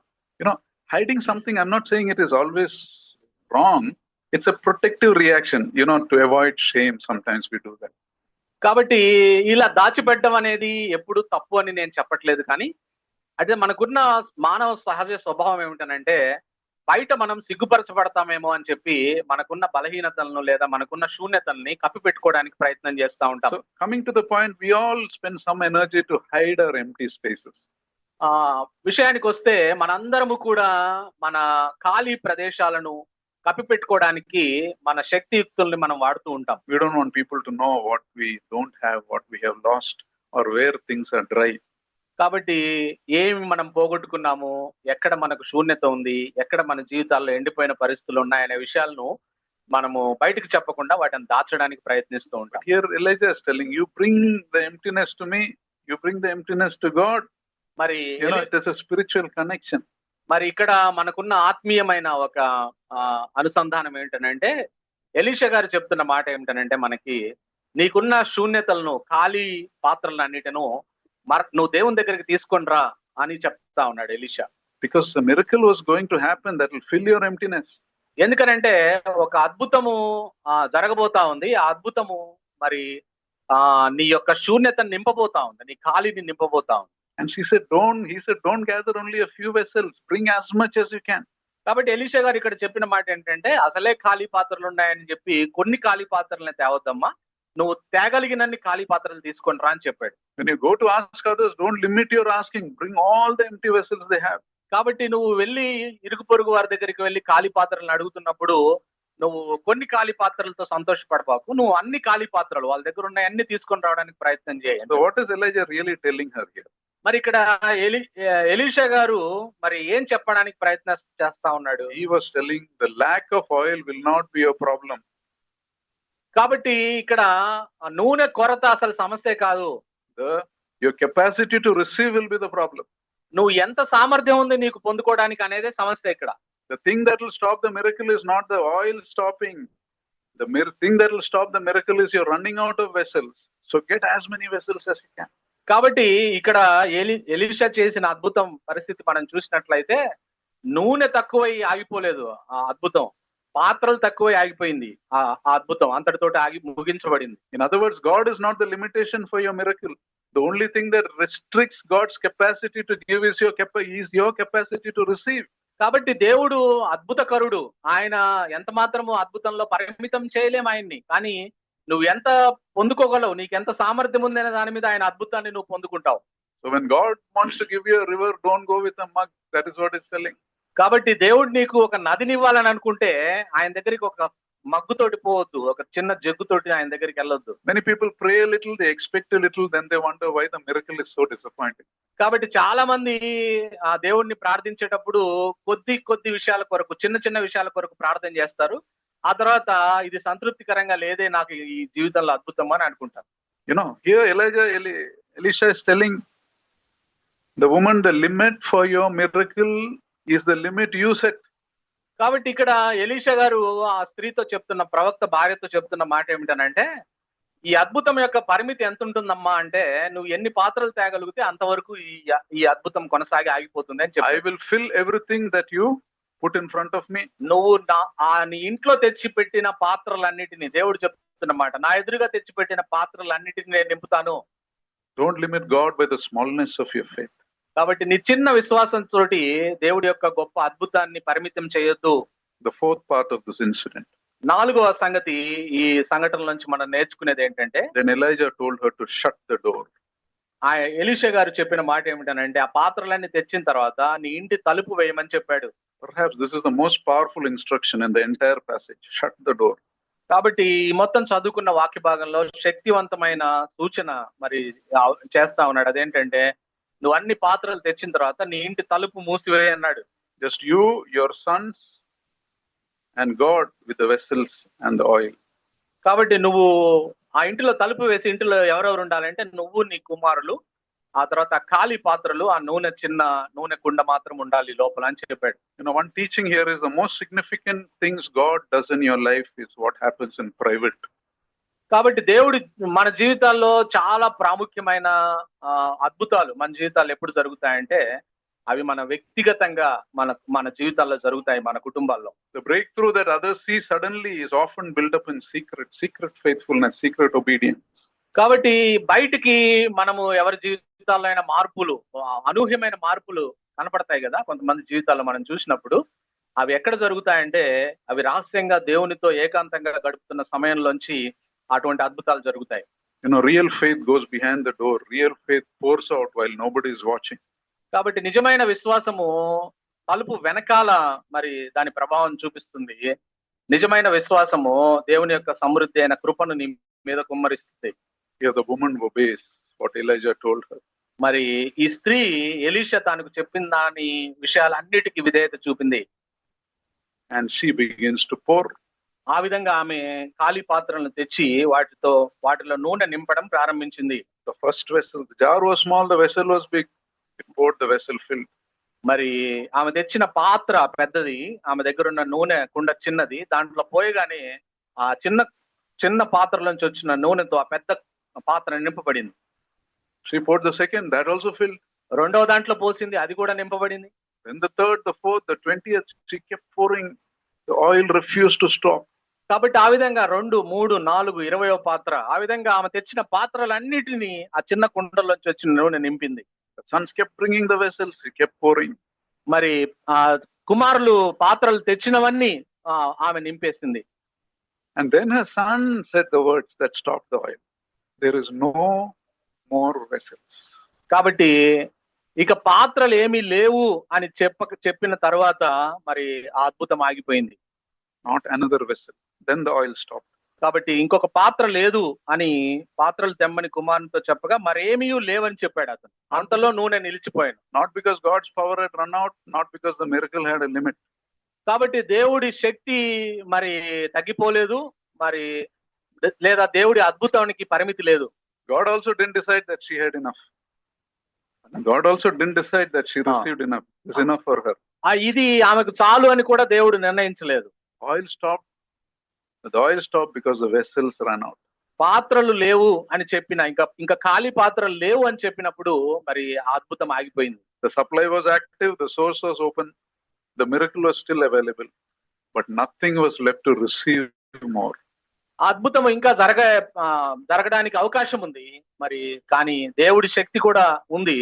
Hiding something, I'm not saying it is always wrong. It's a protective reaction, to avoid shame. Sometimes we do that. కాబట్టి ఇలా దాచిపెట్టడం అనేది ఎప్పుడు తప్పు అని నేను చెప్పట్లేదు. కానీ అయితే మనకున్న మానవ సహజ స్వభావం ఏమిటనంటే బయట మనం సిగ్గుపరచబడతామేమో అని చెప్పి మనకున్న బలహీనతలను లేదా మనకున్న శూన్యతల్ని కప్పిపెట్టుకోవడానికి ప్రయత్నం చేస్తూ ఉంటాం. So, coming to the point, we all spend some energy to hide our empty spaces. విషయానికి వస్తే మనందరము కూడా మన ఖాళీ ప్రదేశాలను కప్పిపెట్టుకోవడానికి మన శక్తియుక్తుల్ని మనం వాడుతూ ఉంటాం. We don't want people to know what we don't have, what we have lost, or where things are dry. కాబట్టి ఏమి మనం పోగొట్టుకున్నాము, ఎక్కడ మనకు శూన్యత ఉంది, ఎక్కడ మన జీవితాల్లో ఎండిపోయిన పరిస్థితులు ఉన్నాయనే విషయాలను మనము బయటకు చెప్పకుండా వాటిని దాచడానికి ప్రయత్నిస్తూ ఉంటాం. Here Elijah is telling you, bring the emptiness to me, you bring the emptiness to God. మరి it is a spiritual connection. మరి ఇక్కడ మనకున్న ఆత్మీయమైన ఒక అనుసంధానం ఏంటనంటే ఎలీషా గారు చెప్తున్న మాట ఏమిటనంటే మనకి నీకున్న శూన్యతలను ఖాళీ పాత్రలను అన్నిటిను నువ్వు దేవుని దగ్గరికి తీసుకొని రా అని చెప్తా ఉన్నాడు Elisha. Because the miracle was going to happen that will fill your emptiness. ఎందుకనంటే ఒక అద్భుతము జరగబోతా ఉంది. ఆ అద్భుతము మరి నీ యొక్క శూన్యతను నింపబోతా ఉంది, నీ ఖాళీని నింపబోతా ఉంది. And he said, don't gather only a few vessels, bring as much as you can. కాబట్టి ఎలీషా గారు ఇక్కడ చెప్పిన మాట ఏంటంటే అసలే ఖాళీ పాత్రలు ఉన్నాయని చెప్పి కొన్ని ఖాళీ పాత్రలని తేవద్దమ్మా, నువ్వు తేగలిగినన్ని ఖాళీ పాత్రలు తీసుకొని రా అని చెప్పాడు. When you go to ask others, don't limit your asking, bring all the empty vessels they have. కాబట్టి నువ్వు వెళ్ళి ఇరుగు పొరుగు వారి దగ్గరికి వెళ్ళి ఖాళీ పాత్రలను అడుగుతున్నప్పుడు నువ్వు కొన్ని ఖాళీ పాత్రలతో సంతోషపడబాకు, నువ్వు అన్ని ఖాళీ పాత్రలు వాళ్ళ దగ్గర ఉన్నాయి అన్ని తీసుకొని రావడానికి ప్రయత్నం చేయి. So what is Elijah really telling her here? మరి ఇక్కడ ఎలీషా గారు మరి ఏం చెప్పడానికి ప్రయత్నం చేస్తా ఉన్నాడు? He was telling the lack of oil will not be a problem. కాబట్టి ఇక్కడ నూనె కొరత అసలు సమస్య కాదు, your capacity to receive will be the problem. నువ్వు ఎంత సామర్థ్యం ఉంది నీకు పొందుకోవడానికి అనేదే సమస్య ఇక్కడ. The thing that will stop the miracle is not the oil stopping. The thing that will stop the miracle is you're running out of vessels. So get as many vessels as you can. కాబట్టి ఇక్కడ Elisha చేసిన అద్భుతం పరిస్థితి మనం చూసినట్లయితే నూనె తక్కువై ఆగిపోలేదు ఆ అద్భుతం, పాత్రలు తక్కువై ఆగిపోయింది ఆ అద్భుతం, అంతటితోటి ముగించబడింది. In other words, God is not the limitation for your miracle. The only thing that restricts God's capacity to give is your capacity to receive. కాబట్టి దేవుడు అద్భుతకరుడు, ఆయన ఎంత మాత్రము అద్భుతంలో పరిమితం చేయలేము ఆయన్ని. కానీ నువ్వు ఎంత పొందుకోగలవు, నీకు ఎంత సామర్థ్యం ఉందనే దాని మీద ఆయన అద్భుతాన్ని నువ్వు పొందుకుంటావు. So when God wants to give you a river, don't go with a mug. That is what it's telling. కాబట్టి దేవుడు నీకు ఒక నదిని ఇవ్వాలని అనుకుంటే ఆయన దగ్గరికి ఒక మగ్గుతోటి పోవద్దు, ఒక చిన్న జగ్గుతోటి ఆయన దగ్గరికి వెళ్ళొద్దు. Many people pray a little, they expect a little, then they wonder why the miracle is so disappointing. కాబట్టి చాలా మంది ఆ దేవుణ్ణి ప్రార్థించేటప్పుడు కొద్ది విషయాల కొరకు, చిన్న విషయాల కొరకు ప్రార్థన చేస్తారు. ఆ తర్వాత ఇది సంతృప్తికరంగా లేదే నాకు ఈ జీవితంలో అద్భుతం అని అనుకుంటారు. Here Elisha is telling the woman, the limit for your miracle is the limit you set. కాబట్టి ఇక్కడ ఎలీషా గారు ఆ స్త్రీతో చెప్తున్న, ప్రవక్త భార్యతో చెప్తున్న మాట ఏమిటనంటే, ఈ అద్భుతం యొక్క పరిమితి ఎంత ఉంటుందమ్మా అంటే, నువ్వు ఎన్ని పాత్రలు తేగలిగితే అంతవరకు ఈ అద్భుతం కొనసాగి ఆగిపోతుంది అని చెప్పి. I will fill everything that you put in front of me. నువ్వు నీ ఇంట్లో తెచ్చి పెట్టిన పాత్రలన్నిటిని, దేవుడు చెప్తున్నమాట, నా ఎదురుగా తెచ్చి పెట్టిన పాత్రలన్నిటిని నేను నింపుతాను. Don't limit God by the smallness of your faith. కాబట్టి నీ చిన్న విశ్వాసంతో దేవుడి యొక్క గొప్ప అద్భుతాన్ని పరిమితం చేయొద్దు. The fourth part of this incident. నాలుగవ సంగతి ఈ సంఘటన నుంచి మనం నేర్చుకునేది ఏంటంటే, Then Elijah told her to shut the door. ఆ ఎలీషా గారు చెప్పిన మాట ఏమిటనంటే, ఆ పాత్రలన్నీ తెచ్చిన తర్వాత నీ ఇంటి తలుపు వేయమని చెప్పాడు. Perhaps this is the most powerful instruction in the entire passage. Shut the door. కాబట్టి ఈ మొత్తం చదువుకున్న వాక్య భాగంలో శక్తివంతమైన సూచన మరి చేస్తా ఉన్నాడు. అదేంటంటే, నువ్వు అన్ని పాత్రలు తెచ్చిన తర్వాత నీ ఇంటి తలుపు మూసివేయ అన్నాడు. Just you, your sons, and God with the vessels and the oil. కాబట్టి నువ్వు ఆ ఇంటిలో తలుపు వేసి, ఇంటిలో ఎవరెవరు ఉండాలంటే నువ్వు, నీ కుమారులు, ఆ తర్వాత ఖాళీ పాత్రలు, ఆ చిన్న నూనె కుండ మాత్రం ఉండాలి లోపల అని చెప్పాడు. One teaching here is the most significant things God does in your life is what happens in private. కాబట్టి దేవుడు మన జీవితాల్లో చాలా ప్రాముఖ్యమైన అద్భుతాలు మన జీవితాల్లో ఎప్పుడు జరుగుతాయంటే, అవి మన వ్యక్తిగతంగా మన జీవితాల్లో జరుగుతాయి, మన కుటుంబాల్లో. The breakthrough that others see suddenly is often built up in secret faithfulness, secret obedience. కాబట్టి బయటికి మనము ఎవరి జీవితాల్లో అయినా మార్పులు, అనూహ్యమైన మార్పులు కనపడతాయి కదా కొంతమంది జీవితాల్లో మనం చూసినప్పుడు. అవి ఎక్కడ జరుగుతాయంటే, అవి రహస్యంగా దేవునితో ఏకాంతంగా గడుపుతున్న సమయంలోంచి అటువంటి అద్భుతాలు జరుగుతాయి. Real faith goes behind the door. Real faith pours out while nobody is watching. కాబట్టి నిజమైన విశ్వాసము తలుపు వెనకాల మరి దాని ప్రభావం చూపిస్తుంది. నిజమైన విశ్వాసము దేవుని యొక్క సమృద్ధి అయిన కృపను నీ మీద కుమ్మరిస్తుంది. Here the woman obeys what Elijah told her. మరి ఈ స్త్రీ ఎలీషా తాను చెప్పిన దాని విషయాలన్నిటికీ విధేయత చూపింది. And she begins to pour. ఆ విధంగా ఆమె ఖాళీ పాత్రలను తెచ్చి వాటిలో నూనె నింపడం ప్రారంభించింది. The first vessel, the jar was small, the vessel was big. It poured, the vessel filled. మరి ఆమె తెచ్చిన పాత్ర పెద్దది, ఆమె దగ్గర ఉన్న నూనె కుండ చిన్నది. దాంట్లో పోయగానే ఆ చిన్న పాత్ర నుంచి వచ్చిన నూనెతో ఆ పెద్ద పాత్ర నింపబడింది. She poured the second, that also filled. రెండవ దాంట్లో పోసింది, అది కూడా నింపబడింది. Then the third, the fourth, the 20th, she kept pouring. The oil refused to stop. కాబట్టి ఆ విధంగా 2, 3, 4, 20వ పాత్ర, ఆ విధంగా ఆమె తెచ్చిన పాత్రలన్నిటినీ ఆ చిన్న కుండలోంచి వచ్చిన నూనె నింపింది. The sons kept bringing the vessels, he kept pouring. మరి ఆ కుమారులు పాత్రలు తెచ్చినవన్నీ ఆమె నింపేసింది. And then her son said the words that stopped the oil. There is no more vessels. కాబట్టి ఇక పాత్రలు ఏమీ లేవు అని చెప్పిన తర్వాత మరి ఆ అద్భుతం ఆగిపోయింది. Not another vessel. Then the oil stopped. కాబట్టి ఇంకొక పాత్ర లేదు అని పాత్రలు తెమ్మని కుమారునితో చెప్పగా మరేమీ లేవని చెప్పాడు అతను. అంతలో నూనె నిలిచిపోయాను. Not because God's power had run out, not because the miracle had a limit. కాబట్టి దేవుడి శక్తి మరి తగ్గిపోలేదు, మరి లేదా దేవుడి అద్భుతానికి పరిమితి లేదు. God also didn't decide that she had enough. God also didn't decide that she received enough. It's enough for her. ఇది ఆమెకు చాలు అని కూడా దేవుడు నిర్ణయించలేదు. Oil stopped. The oil stopped because the vessels ran out. పాత్రలు లేవు అని చెప్పిన, ఇంకా ఖాళీ పాత్రలు లేవు అని చెప్పినప్పుడు మరి అద్భుతం ఆగిపోయింది. The supply was active, the source was open, the miracle was still available, but nothing was left to receive more. అద్భుతం ఇంకా జరగడానికి అవకాశం ఉంది, మరి కానీ దేవుడి శక్తి కూడా ఉంది,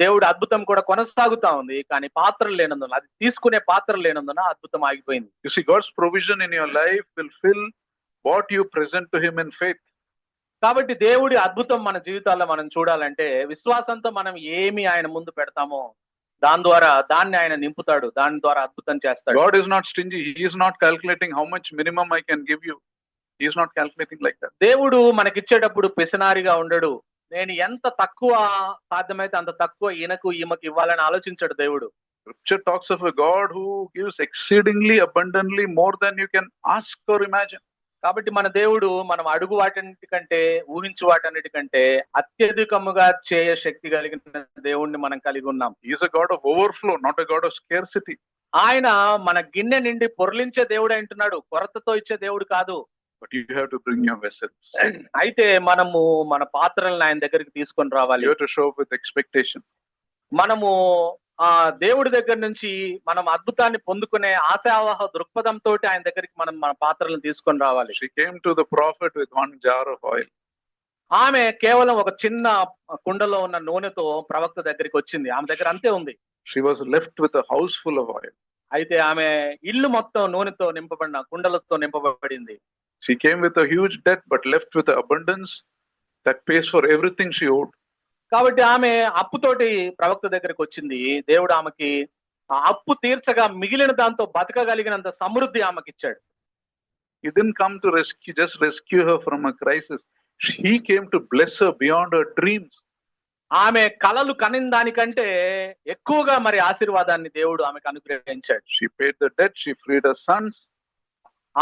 దేవుడి అద్భుతం కూడా కొనసాగుతా ఉంది. కానీ పాత్రలు లేనందున, అది తీసుకునే పాత్రలు లేనందున అద్భుతం ఆగిపోయింది. You see, God's provision in your life will fill what you present to him in faith. కాబట్టి దేవుడి అద్భుతం మన జీవితాల్లో మనం చూడాలంటే విశ్వాసంతో మనం ఏమి ఆయన ముందు పెడతామో దాని ద్వారా దాన్ని ఆయన నింపుతాడు, దాని ద్వారా అద్భుతం చేస్తాడు. God is not stingy. He is not calculating how much minimum I can give you. He is not calculating like that. దేవుడు మనకిచ్చేటప్పుడు పిసినారిగా ఉండడు. నేను ఎంత తక్కువ సాధ్యమైతే అంత తక్కువ ఈమెకి ఇవ్వాలని ఆలోచించాడు దేవుడు. Scripture talks of a God who gives exceedingly abundantly more than you can ask or imagine. కాబట్టి మన దేవుడు మనం అడుగు వాటన్నిటికంటే ఊహించు వాటన్నిటికంటే అత్యధికముగా చేయ శక్తి కలిగిన దేవుణ్ణి మనం కలిగి ఉన్నాం. He is a God of overflow, not a God of scarcity. ఆయన మన గిన్నె నిండి పొర్లించే దేవుడు అంటున్నాడు, కొరతతో ఇచ్చే దేవుడు కాదు. But you have to bring your vessels. అయితే మనము మన పాత్రలను ఆయన దగ్గరికి తీసుకొని రావాలి. You have to show up with expectation. మనము ఆ దేవుడి దగ్గర నుంచి మనం అద్భుతాన్ని పొందుకునే ఆశావాహ దృక్పథంతో ఆయన దగ్గరికి మనం మన పాత్రలను తీసుకొని రావాలి. She came to the prophet with one jar of oil. ఆమె కేవలం ఒక చిన్న కుండలో ఉన్న నూనెతో ప్రవక్త దగ్గరికి వచ్చింది. ఆమె దగ్గర అంతే ఉంది. She was left with a house full of oil. అయితే ఆమె ఇల్లు మొత్తం నూనెతో నింపబడిన కుండలతో నింపబడింది. She came with a huge debt but left with abundance that pays for everything she owed. కాబట్టి ఆమె అప్పుతోటి ప్రవక్త దగ్గరికి వచ్చింది. దేవుడు ఆమెకి ఆ అప్పు తీర్చగా మిగిలిన దాంతో బతకగలిగినంత సమృద్ధి ఆమెకి ఇచ్చాడు. He didn't come to rescue her from a crisis. He came to bless her beyond her dreams. ఆమె కలలు కనిన దానికంటే ఎక్కువగా మరి ఆశీర్వాదాన్ని దేవుడు ఆమెకు అనుగ్రహించాడు. She paid the debt. She freed her sons.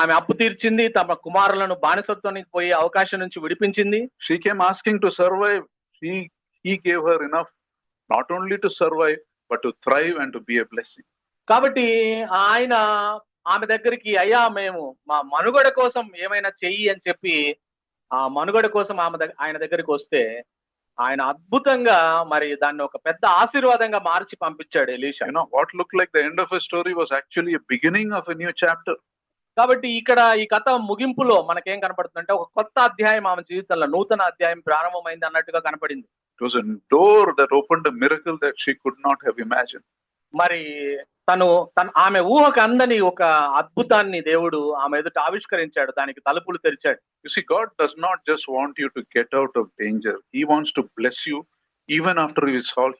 ఆమె అప్పు తీర్చింది, తమ కుమారులను బానిసత్వానికి పోయే అవకాశం నుంచి విడిపించింది. She came asking to survive. He gave her enough not only to survive but to thrive and to be a blessing. కాబట్టి ఆయన ఆమె దగ్గరికి, అయ్యా మేము మా మనుగడ కోసం ఏమైనా చెయ్యి అని చెప్పి ఆ మనుగడ కోసం ఆయన దగ్గరికి వస్తే ఆయన అద్భుతంగా మరి దాన్ని ఒక పెద్ద ఆశీర్వాదంగా మార్చి పంపించాడు Elisha. You know what looked like the end of a story was actually a beginning of a new chapter. కాబట్టి ఇక్కడ ఈ కథ ముగింపులో మనకేం కనపడుతుందంటే ఒక కొత్త అధ్యాయం ఆమె జీవితంలో నూతన అధ్యాయం ప్రారంభమైంది అన్నట్టుగా కనపడింది. It was a door that opened a miracle that she could not have imagined. మరి ఆమె ఊహకు అందని ఒక అద్భుతాన్ని దేవుడు ఆమె ఎదుట ఆవిష్కరించాడు, దానికి తలుపులు తెరిచాడు. You see, God does not just want you to get out of danger. He wants to bless you even after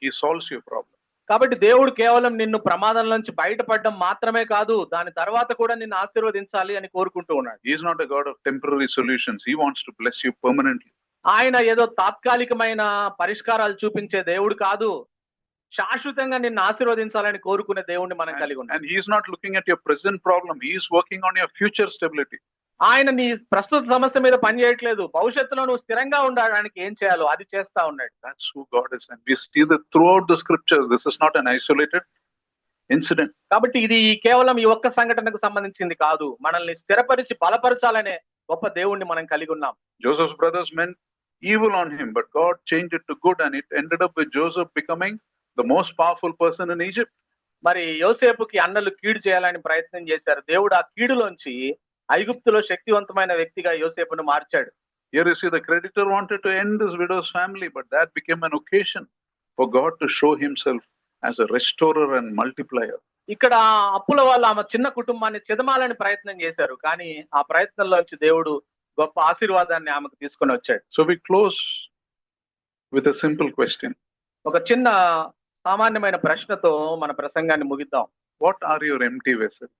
He solves your problem. కాబట్టి దేవుడు కేవలం నిన్ను ప్రమాదం నుంచి బయటపడడం మాత్రమే కాదు, దాని తర్వాత కూడా నిన్ను ఆశీర్వదించాలి అని కోరుకుంటూ ఉన్నాడు. He is not a God of temporary solutions. He wants to bless you permanently. ఆయన ఏదో తాత్కాలికమైన పరిష్కారాలు చూపించే దేవుడు కాదు, శాశ్వతంగా నిన్ను ఆశీర్వదించాలని కోరుకునే దేవుడిని మనం కలిగి ఉన్నాం. And he is not looking at your present problem. He is working on your future stability. ఆయన నీ ప్రస్తుత సమస్య మీద పని చేయట్లేదు, భవిష్యత్తులో నువ్వు స్థిరంగా ఉండడానికి ఏం చేయాలో అది చేస్తా ఉన్నాడు. That's who God is. And we see that throughout the scriptures. This is not an isolated incident. కాబట్టి ఇది కేవలం ఈ ఒక్క సంఘటనకు సంబంధించింది కాదు, మనల్ని స్థిరపరిచి బలపరచాలనే గొప్ప దేవుణ్ణి మనం కలిగి ఉన్నాం. Joseph's brothers meant evil on him, but God changed it to good, and it ended up with Joseph becoming the most powerful person in Egypt. మరి యోసేపుకి అన్నలు కీడు చేయాలని ప్రయత్నం చేశారు, దేవుడు ఆ కీడులోంచి ఐగుప్తులో శక్తివంతమైన వ్యక్తిగా యోసేపును మార్చాడు. Here you see the creditor wanted to end this widow's family, but that became an occasion for God to show himself as a restorer and multiplier. ఇక్కడ అప్పుల వాళ్ళు ఆమె చిన్న కుటుంబాన్ని చెదమాలని ప్రయత్నం చేశారు, కానీ ఆ ప్రయత్నంలోంచి దేవుడు గొప్ప ఆశీర్వాదాన్ని ఆమెకు తీసుకొని వచ్చాడు. So we close with a simple question. ఒక చిన్న సామాన్యమైన ప్రశ్నతో మన ప్రసంగాన్ని ముగిద్దాం. What are your empty vessels?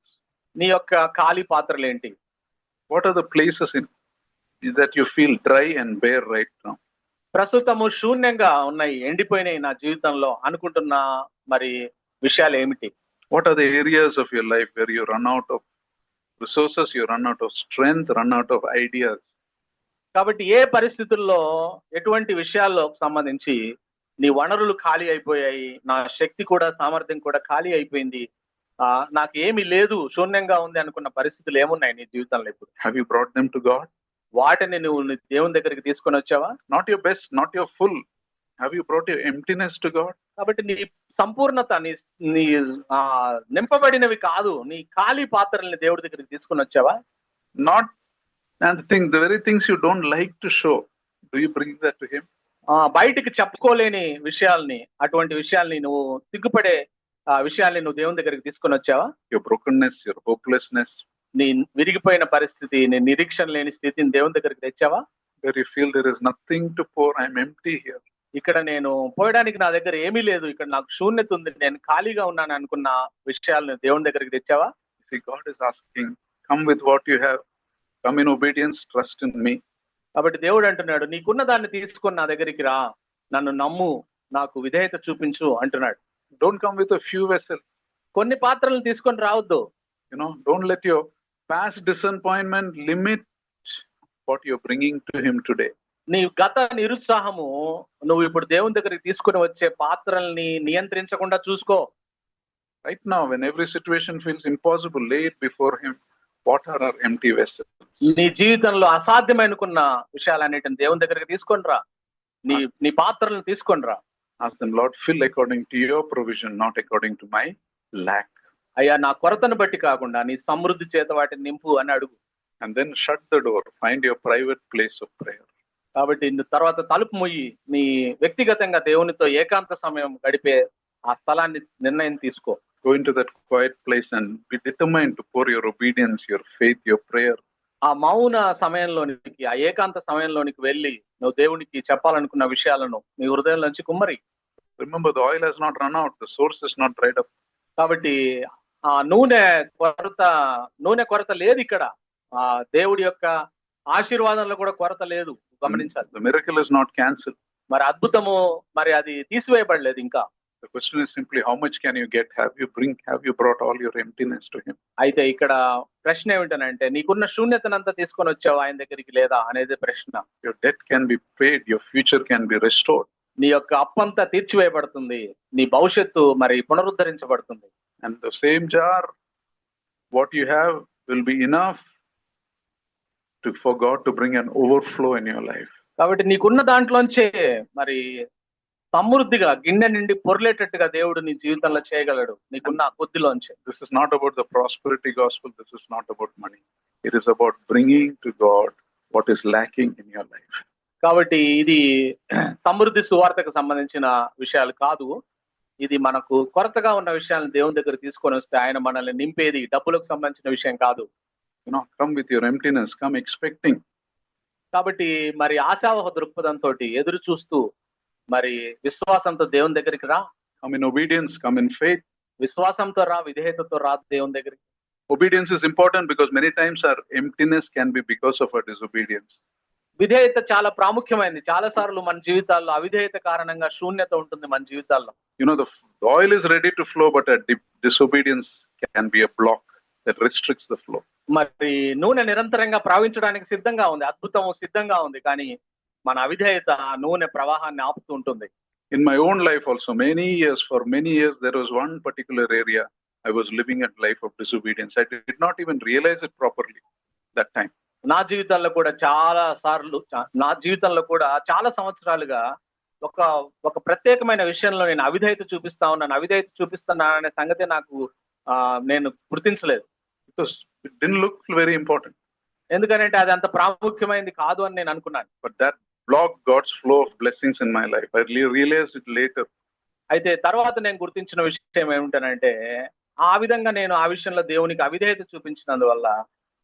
నీ యొక్క ఖాళీ పాత్రలు ఏంటి? What are the places that you feel dry and bare right now? ప్రస్తుతము శూన్యంగా ఉన్నాయి, ఎండిపోయినాయి నా జీవితంలో అనుకుంటున్న మరి విషయాలు ఏమిటి? What are the areas of your life where you run out of resources, you run out of strength, run out of ideas? కాబట్టి ఏ పరిస్థితుల్లో ఎటువంటి విషయాల్లో సంబంధించి నీ వనరులు ఖాళీ అయిపోయాయి, నా శక్తి కూడా సామర్థ్యం కూడా ఖాళీ అయిపోయింది, నాకు ఏమీ లేదు, శూన్యంగా ఉంది అనుకున్న పరిస్థితులు ఏమున్నాయి నీ జీవితంలో ఇప్పుడు? Have you brought them to God? వాటిని నువ్వు దేవుని దగ్గరికి తీసుకొని వచ్చావా? Not your best, not your full. Have you brought your emptiness to God? కాబట్టి నీ సంపూర్ణత, నీ నింపబడినవి కాదు, నీ ఖాళీ పాత్రల్ని దేవుడి దగ్గరికి తీసుకొని వచ్చావా? Not, and the very things you don't like to show, do you bring that to Him? బయటికి చెప్పుకోలేని విషయాల్ని, అటువంటి విషయాల్ని, నువ్వు సిగ్గుపడే విషయాల్ని నువ్వు దేవుని దగ్గరికి తీసుకొని వచ్చావా? Your brokenness, your hopelessness, నీ విరిగిపోయిన పరిస్థితి, నీ నిరీక్షణ లేని స్థితిని దేవుని దగ్గరికి తెచ్చావా? where you feel there is nothing to pour, I'm empty here. ఇక్కడ నేను పోయడానికి నా దగ్గర ఏమీ లేదు, ఇక్కడ నాకు శూన్యత ఉంది, నేను ఖాళీగా ఉన్నాను అనుకున్న విషయాలను దేవుని దగ్గరికి తెచ్చావా? See, God is asking, come with what you have, come in obedience, trust in me. కాబట్టి దేవుడు అంటున్నాడు, నీకున్న దాన్ని తీసుకొని నా దగ్గరికి రా, నన్ను నమ్ము, నాకు విధేయత చూపించు అంటున్నాడు. Don't come with a few vessels. కొన్ని పాత్రలను తీసుకొని రావద్దు. Don't let your past disappointment limit what you're bringing to him today. నీ గత నిరుత్సాహము నువ్వు ఇప్పుడు దేవుని దగ్గరికి తీసుకుని వచ్చే పాత్రల్ని నియంత్రించకుండా చూసుకో. Right now, when every situation feels impossible, lay it before him. What are our empty vessels? నీ జీవితంలో అసాధ్యమనుకున్న విషయాలన్నిటిని దేవుని దగ్గరికి తీసుకొని రా, నీ పాత్రలను తీసుకొని రా. Ask them, Lord, fill according to your provision, not according to my lack. అయ్యా, నా కొరతను బట్టి కాకుండా నీ సమృద్ధి చేత వాటిని నింపు అని అడుగు. And then shut the door, find your private place of prayer. కాబట్టి తర్వాత తలుపు మూయి, నీ వ్యక్తిగతంగా దేవునితో ఏకాంత సమయం గడిపే ఆ స్థలాన్ని నిర్ణయం తీసుకో. Go into that quiet place and be determined to pour your obedience, your faith, your prayer. ఆ మౌన సమయంలోనికి, ఆ ఏకాంత సమయంలోనికి వెళ్ళి నువ్వు దేవునికి చెప్పాలనుకున్న విషయాలను నీ హృదయంలోంచి కుమ్మరి. Remember, the oil has not run out, the source is not dried up. కాబట్టి ఆ నూనె కొరత లేదు ఇక్కడ. ఆ దేవుడి యొక్క ఆశీర్వాదంలో కూడా కొరత లేదు, గమనించాలి. The miracle is not cancelled. మరి అద్భుతము మరి అది తీసివేయబడలేదు ఇంకా. The question is simply, how much can you get? Have you brought all your emptiness to him? అయితే ఇక్కడ ప్రశ్న ఏమిటనంటే, నీకున్న శూన్యతనంతా తీసుకొని వచ్చావు ఆయన దగ్గరికి లేదా అనేది ప్రశ్న. Your debt can be paid, your future can be restored. నీ యొక్క అప్పంతా తీర్చివేయబడుతుంది, నీ భవిష్యత్తు మరి పునరుద్ధరించబడుతుంది. And the same jar, what you have will be enough for God to bring an overflow in your life. కాబట్టి నీకున్న దాంట్లోంచే మరి సమృద్ధిగా గిన్నె నుండి పొర్లేటట్టుగా దేవుడు నీ జీవితంలో చేయగలడు, నీకున్న కొద్దిలోంచే. This is not about the prosperity gospel. This is not about money. It is about bringing to God what is lacking in your life. కాబట్టి ఇది సమృద్ధి సువార్తకు సంబంధించిన విషయాలు కాదు. ఇది మనకు కొరతగా ఉన్న విషయాలను దేవుని దగ్గర తీసుకొని వస్తే ఆయన మనల్ని నింపేది డబ్బులకు సంబంధించిన విషయం కాదు. Come with your emptiness, come expecting. కాబట్టి మరి ఆశావహ దృక్పథంతో ఎదురు చూస్తూ మరి విశ్వాసంతో దేవుని దగ్గరికి రా. Come in obedience, come in faith. విశ్వాసంతో రా, విధేయతతో రా దేవుని దగ్గరికి. Obedience is important because many times our emptiness can be because of our disobedience. విధేయత చాలా ప్రాముఖ్యమైనది. చాలా సార్లు మన జీవితాల్లో అవిధేయత కారణంగా శూన్యత ఉంటుంది మన జీవితాల్లో. The oil is ready to flow, but a disobedience can be a block that restricts the flow. మరి నూనె నిరంతరంగా ప్రవహించడానికి సిద్ధంగా ఉంది, అద్భుతం సిద్ధంగా ఉంది, కానీ మన అవిధేయత నూనె ప్రవాహాన్ని ఆపుతూ ఉంటుంది. In my own life also, for many years, there was one particular area I was living a life of disobedience. I did not even realize it properly that time. నా జీవితంలో కూడా చాలా సంవత్సరాలుగా ఒక ప్రత్యేకమైన విషయంలో నేను అవిధేయత చూపిస్తున్నా అనే సంగతి నాకు నేను గుర్తించలేదు. Because it didn't look very important. ఎందుకంటే అది అంత ప్రాముఖ్యమైనది కాదు అని నేను అనుకున్నాను. But that blocked God's flow of blessings in my life. I realized it later. అయితే తర్వాత నేను గుర్తించిన విషయం ఏమిటంటే, ఆ విధంగా నేను ఆ విషయంలో దేవునికి అవిధేయత చూపించినందువల్ల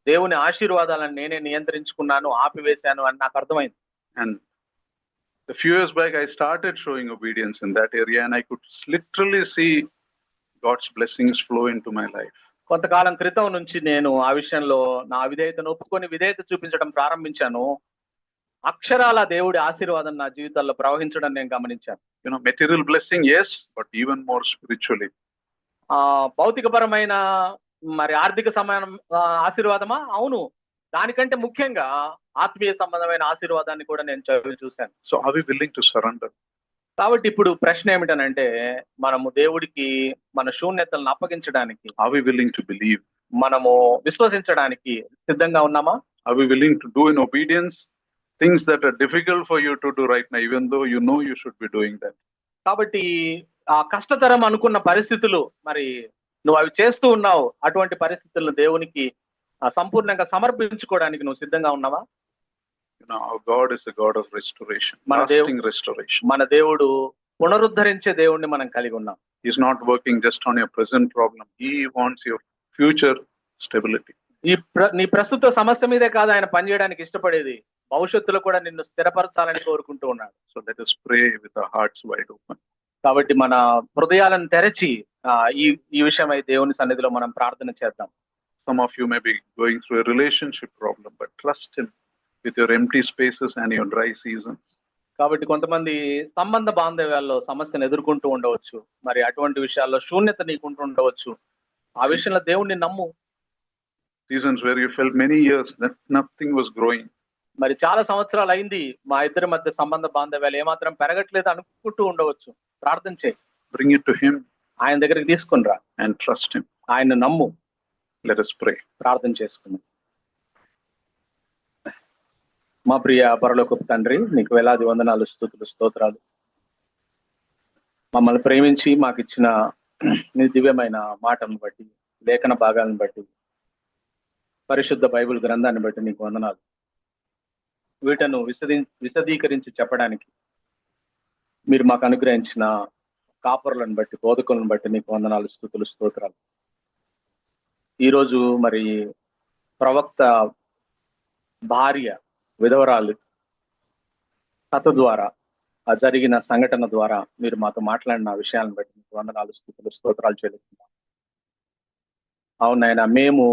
దేవుని ఆశీర్వాదాలను నేనే నియంత్రించుకున్నాను, ఆపివేశాను అని నాకు అర్థమైంది. And a few years back, I started showing obedience in that area, and I could literally see God's blessings flow into my life. కొంతకాలం క్రితం నుంచి నేను ఆ విషయంలో నా అవిధేయతను ఒప్పుకొని విధేయత చూపించడం ప్రారంభించాను. అక్షరాల దేవుడి ఆశీర్వాదం నా జీవితాల్లో ప్రవహించడం నేను గమనించాను. Material blessing, yes, but even more spiritually. భౌతికపరమైన మరి ఆర్థిక ఆశీర్వాదమా? అవును. దానికంటే ముఖ్యంగా ఆత్మీయ సంబంధమైన ఆశీర్వాదాన్ని కూడా నేను చూశాను. So are we willing to surrender? కాబట్టి ఇప్పుడు ప్రశ్న ఏమిటనంటే, మనము దేవుడికి మన శూన్యతలను అప్పగించడానికి, are we willing to believe? మనము విశ్వసించడానికి సిద్ధంగా ఉన్నామా? Are we willing to do in obedience things that are difficult for you to do right now, even though you should be doing that? కాబట్టి ఆ కష్టతరం అనుకున్న పరిస్థితులు, మరి నువ్వు అవి చేస్తూ ఉన్నావు, అటువంటి పరిస్థితులను దేవునికి సంపూర్ణంగా సమర్పించుకోవడానికి నువ్వు సిద్ధంగా ఉన్నావా? Our God is a God of restoration, lasting restoration. మన దేవుడు పునరుద్ధరించే దేవుడిని మనం కలిగి ఉన్నాం. He is not working just on your present problem. He wants your future stability. నీ ప్రస్తుత సమస్య మీదే కాదు ఆయన పనిచేయడానికి ఇష్టపడేది, భవిష్యత్తులో కూడా నిన్ను స్థిరపరచాలని కోరుకుంటూ ఉన్నాడు. So let us pray with our hearts wide open. కాబట్టి మన హృదయాలను తెరచి ఈ విషయమై దేవుని సన్నిధిలో మనం ప్రార్థన చేద్దాం. Some of you may be going through a relationship problem, but trust Him with your empty spaces and your dry seasons. కాబట్టి కొంతమంది సంబంధ బాంధవ్యాల్లో సమస్యను ఎదుర్కొంటూ ఉండవచ్చు, మరి అటువంటి విషయాల్లో శూన్యత నీకుంటూ ఉండవచ్చు. ఆ విషయంలో దేవుణ్ణి నమ్ము. Seasons where you felt many years that nothing was growing. మరి చాలా సంవత్సరాలు అయింది మా ఇద్దరి మధ్య సంబంధ బాంధవ్యాలు ఏమాత్రం పెరగట్లేదు అనుకుంటూ ఉండవచ్చు. ప్రార్థన చేయి. Bring it to Him. ఆయన దగ్గరికి తీసుకుని రా and trust Him. ఆయన నమ్ము. Let us pray. ప్రార్థన చేసుకుందాం. మా ప్రియ పరలోకపు తండ్రి, నీకు వేలాది వందనాలు, స్తుతులు, స్తోత్రాలు. మమ్మల్ని ప్రేమించి మాకు ఇచ్చిన నీ దివ్యమైన మాటను బట్టి, లేఖన భాగాలను బట్టి, పరిశుద్ధ బైబిల్ గ్రంథాన్ని బట్టి నీకు వందనాలు. వీటను విశదీకరించి చెప్పడానికి మీరు మాకు అనుగ్రహించిన కాపరులను బట్టి, బోధకులను బట్టి నీకు వందనాలు, స్తుతులు, స్తోత్రాలు. ఈరోజు మరి ప్రవక్త భార్య విధవరాలు కథ ద్వారా, జరిగిన సంఘటన ద్వారా మీరు మాతో మాట్లాడిన విషయాలను బట్టి మీకు వందనాలు, స్తుతులు, స్తోత్రాలు చెల్లిస్తున్నాం. అవునైనా మేము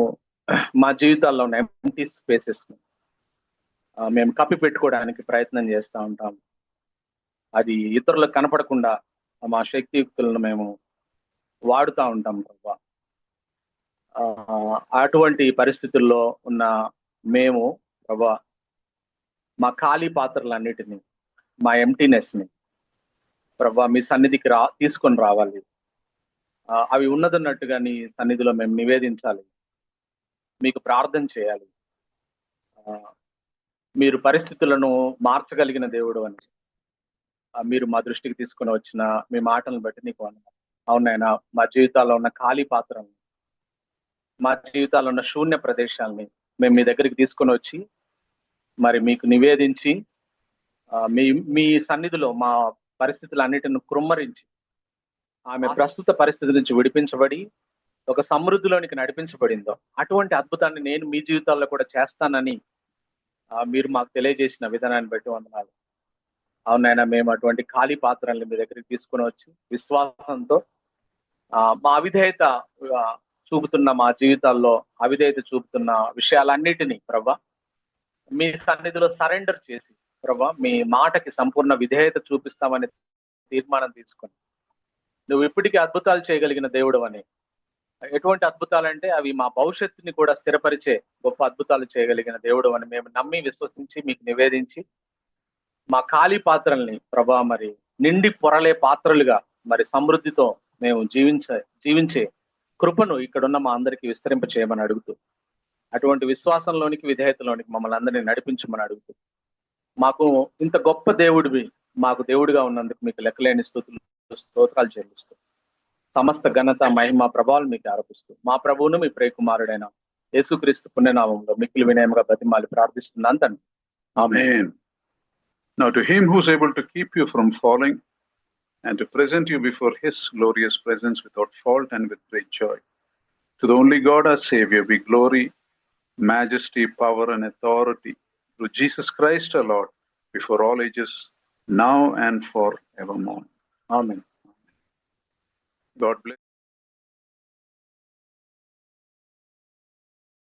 మా జీవితాల్లో ఉన్న ఎంప్టీ స్పేసెస్ మేము కప్పి పెట్టుకోవడానికి ప్రయత్నం చేస్తూ ఉంటాం. అది ఇతరులకు కనపడకుండా మా శక్తియుక్తులను మేము వాడుతూ ఉంటాం ప్రభా. అటువంటి పరిస్థితుల్లో ఉన్న మేము ప్రభా, మా ఖాళీ పాత్రలన్నిటినీ, మా ఎంప్టీనెస్ ని ప్రభా మీ సన్నిధికి తీసుకొని రావాలి. అవి ఉన్నదన్నట్టుగా నీ సన్నిధిలో మేము నివేదించాలి, మీకు ప్రార్థన చేయాలి. మీరు పరిస్థితులను మార్చగలిగిన దేవుడు అని మీరు మా దృష్టికి తీసుకొని వచ్చిన మీ మాటలను బట్టి నీకు వందనాలు. అవునైనా మా జీవితాల్లో ఉన్న ఖాళీ పాత్రల్ని, మా జీవితాల్లో ఉన్న శూన్య ప్రదేశాలని మేము మీ దగ్గరికి తీసుకొని వచ్చి మరి మీకు నివేదించి మీ సన్నిధిలో మా పరిస్థితులన్నిటిని కృమ్మరించి ఆమె ప్రస్తుత పరిస్థితి నుంచి విడిపించబడి ఒక సమృద్ధిలోనికి నడిపించబడిందో అటువంటి అద్భుతాన్ని నేను మీ జీవితాల్లో కూడా చేస్తానని మీరు మాకు తెలియజేసిన విధానాన్ని బట్టి వందనాలు. అవునైనా మేము అటువంటి ఖాళీ పాత్రల్ని మీ దగ్గరికి తీసుకొని వచ్చి విశ్వాసంతో మా అవిధేయత చూపుతున్న మా జీవితాల్లో అవిధేయత చూపుతున్న విషయాలన్నిటినీ ప్రభా మీ సన్నిధిలో సరెండర్ చేసి ప్రభా మీ మాటకి సంపూర్ణ విధేయత చూపిస్తామని తీర్మానం తీసుకొని, నువ్వు ఇప్పటికీ అద్భుతాలు చేయగలిగిన దేవుడు అని, ఎటువంటి అద్భుతాలు అంటే అవి మా భవిష్యత్తుని కూడా స్థిరపరిచే గొప్ప అద్భుతాలు చేయగలిగిన దేవుడు అని మేము నమ్మి విశ్వసించి మీకు నివేదించి మా ఖాళీ పాత్రల్ని ప్రభా మరి నిండి పొరలే పాత్రలుగా మరి సమృద్ధితో మేము జీవించే కృపను ఇక్కడున్న మా అందరికీ విస్తరింప చేయమని అడుగుతూ, అటువంటి విశ్వాసంలోనికి విధేయతలోనికి మమ్మల్ని అందరినీ నడిపించమని అడుగుతూ, మాకు ఇంత గొప్ప దేవుడివి మాకు దేవుడిగా ఉన్నందుకు మీకు లెక్కలేని స్తుతులు, స్తోత్రాలు చెల్లిస్తూ, సమస్త ఘనత, మహిమ, ప్రభావాలు మీకు ఆరోపిస్తూ మా ప్రభువును మీ ప్రియకుమారుడైన యేసుక్రీస్తు పుణ్యనామంలో మిక్కిలి వినయముగా బతిమాలి ప్రార్థిస్తున్నాను తండ్రి. ఆమేన్. Now to Him who is able to keep you from falling and to present you before His glorious presence without fault and with great joy, to the only God our Savior be glory, majesty, power and authority through Jesus Christ our Lord, before all ages, now and forevermore. Amen. God bless.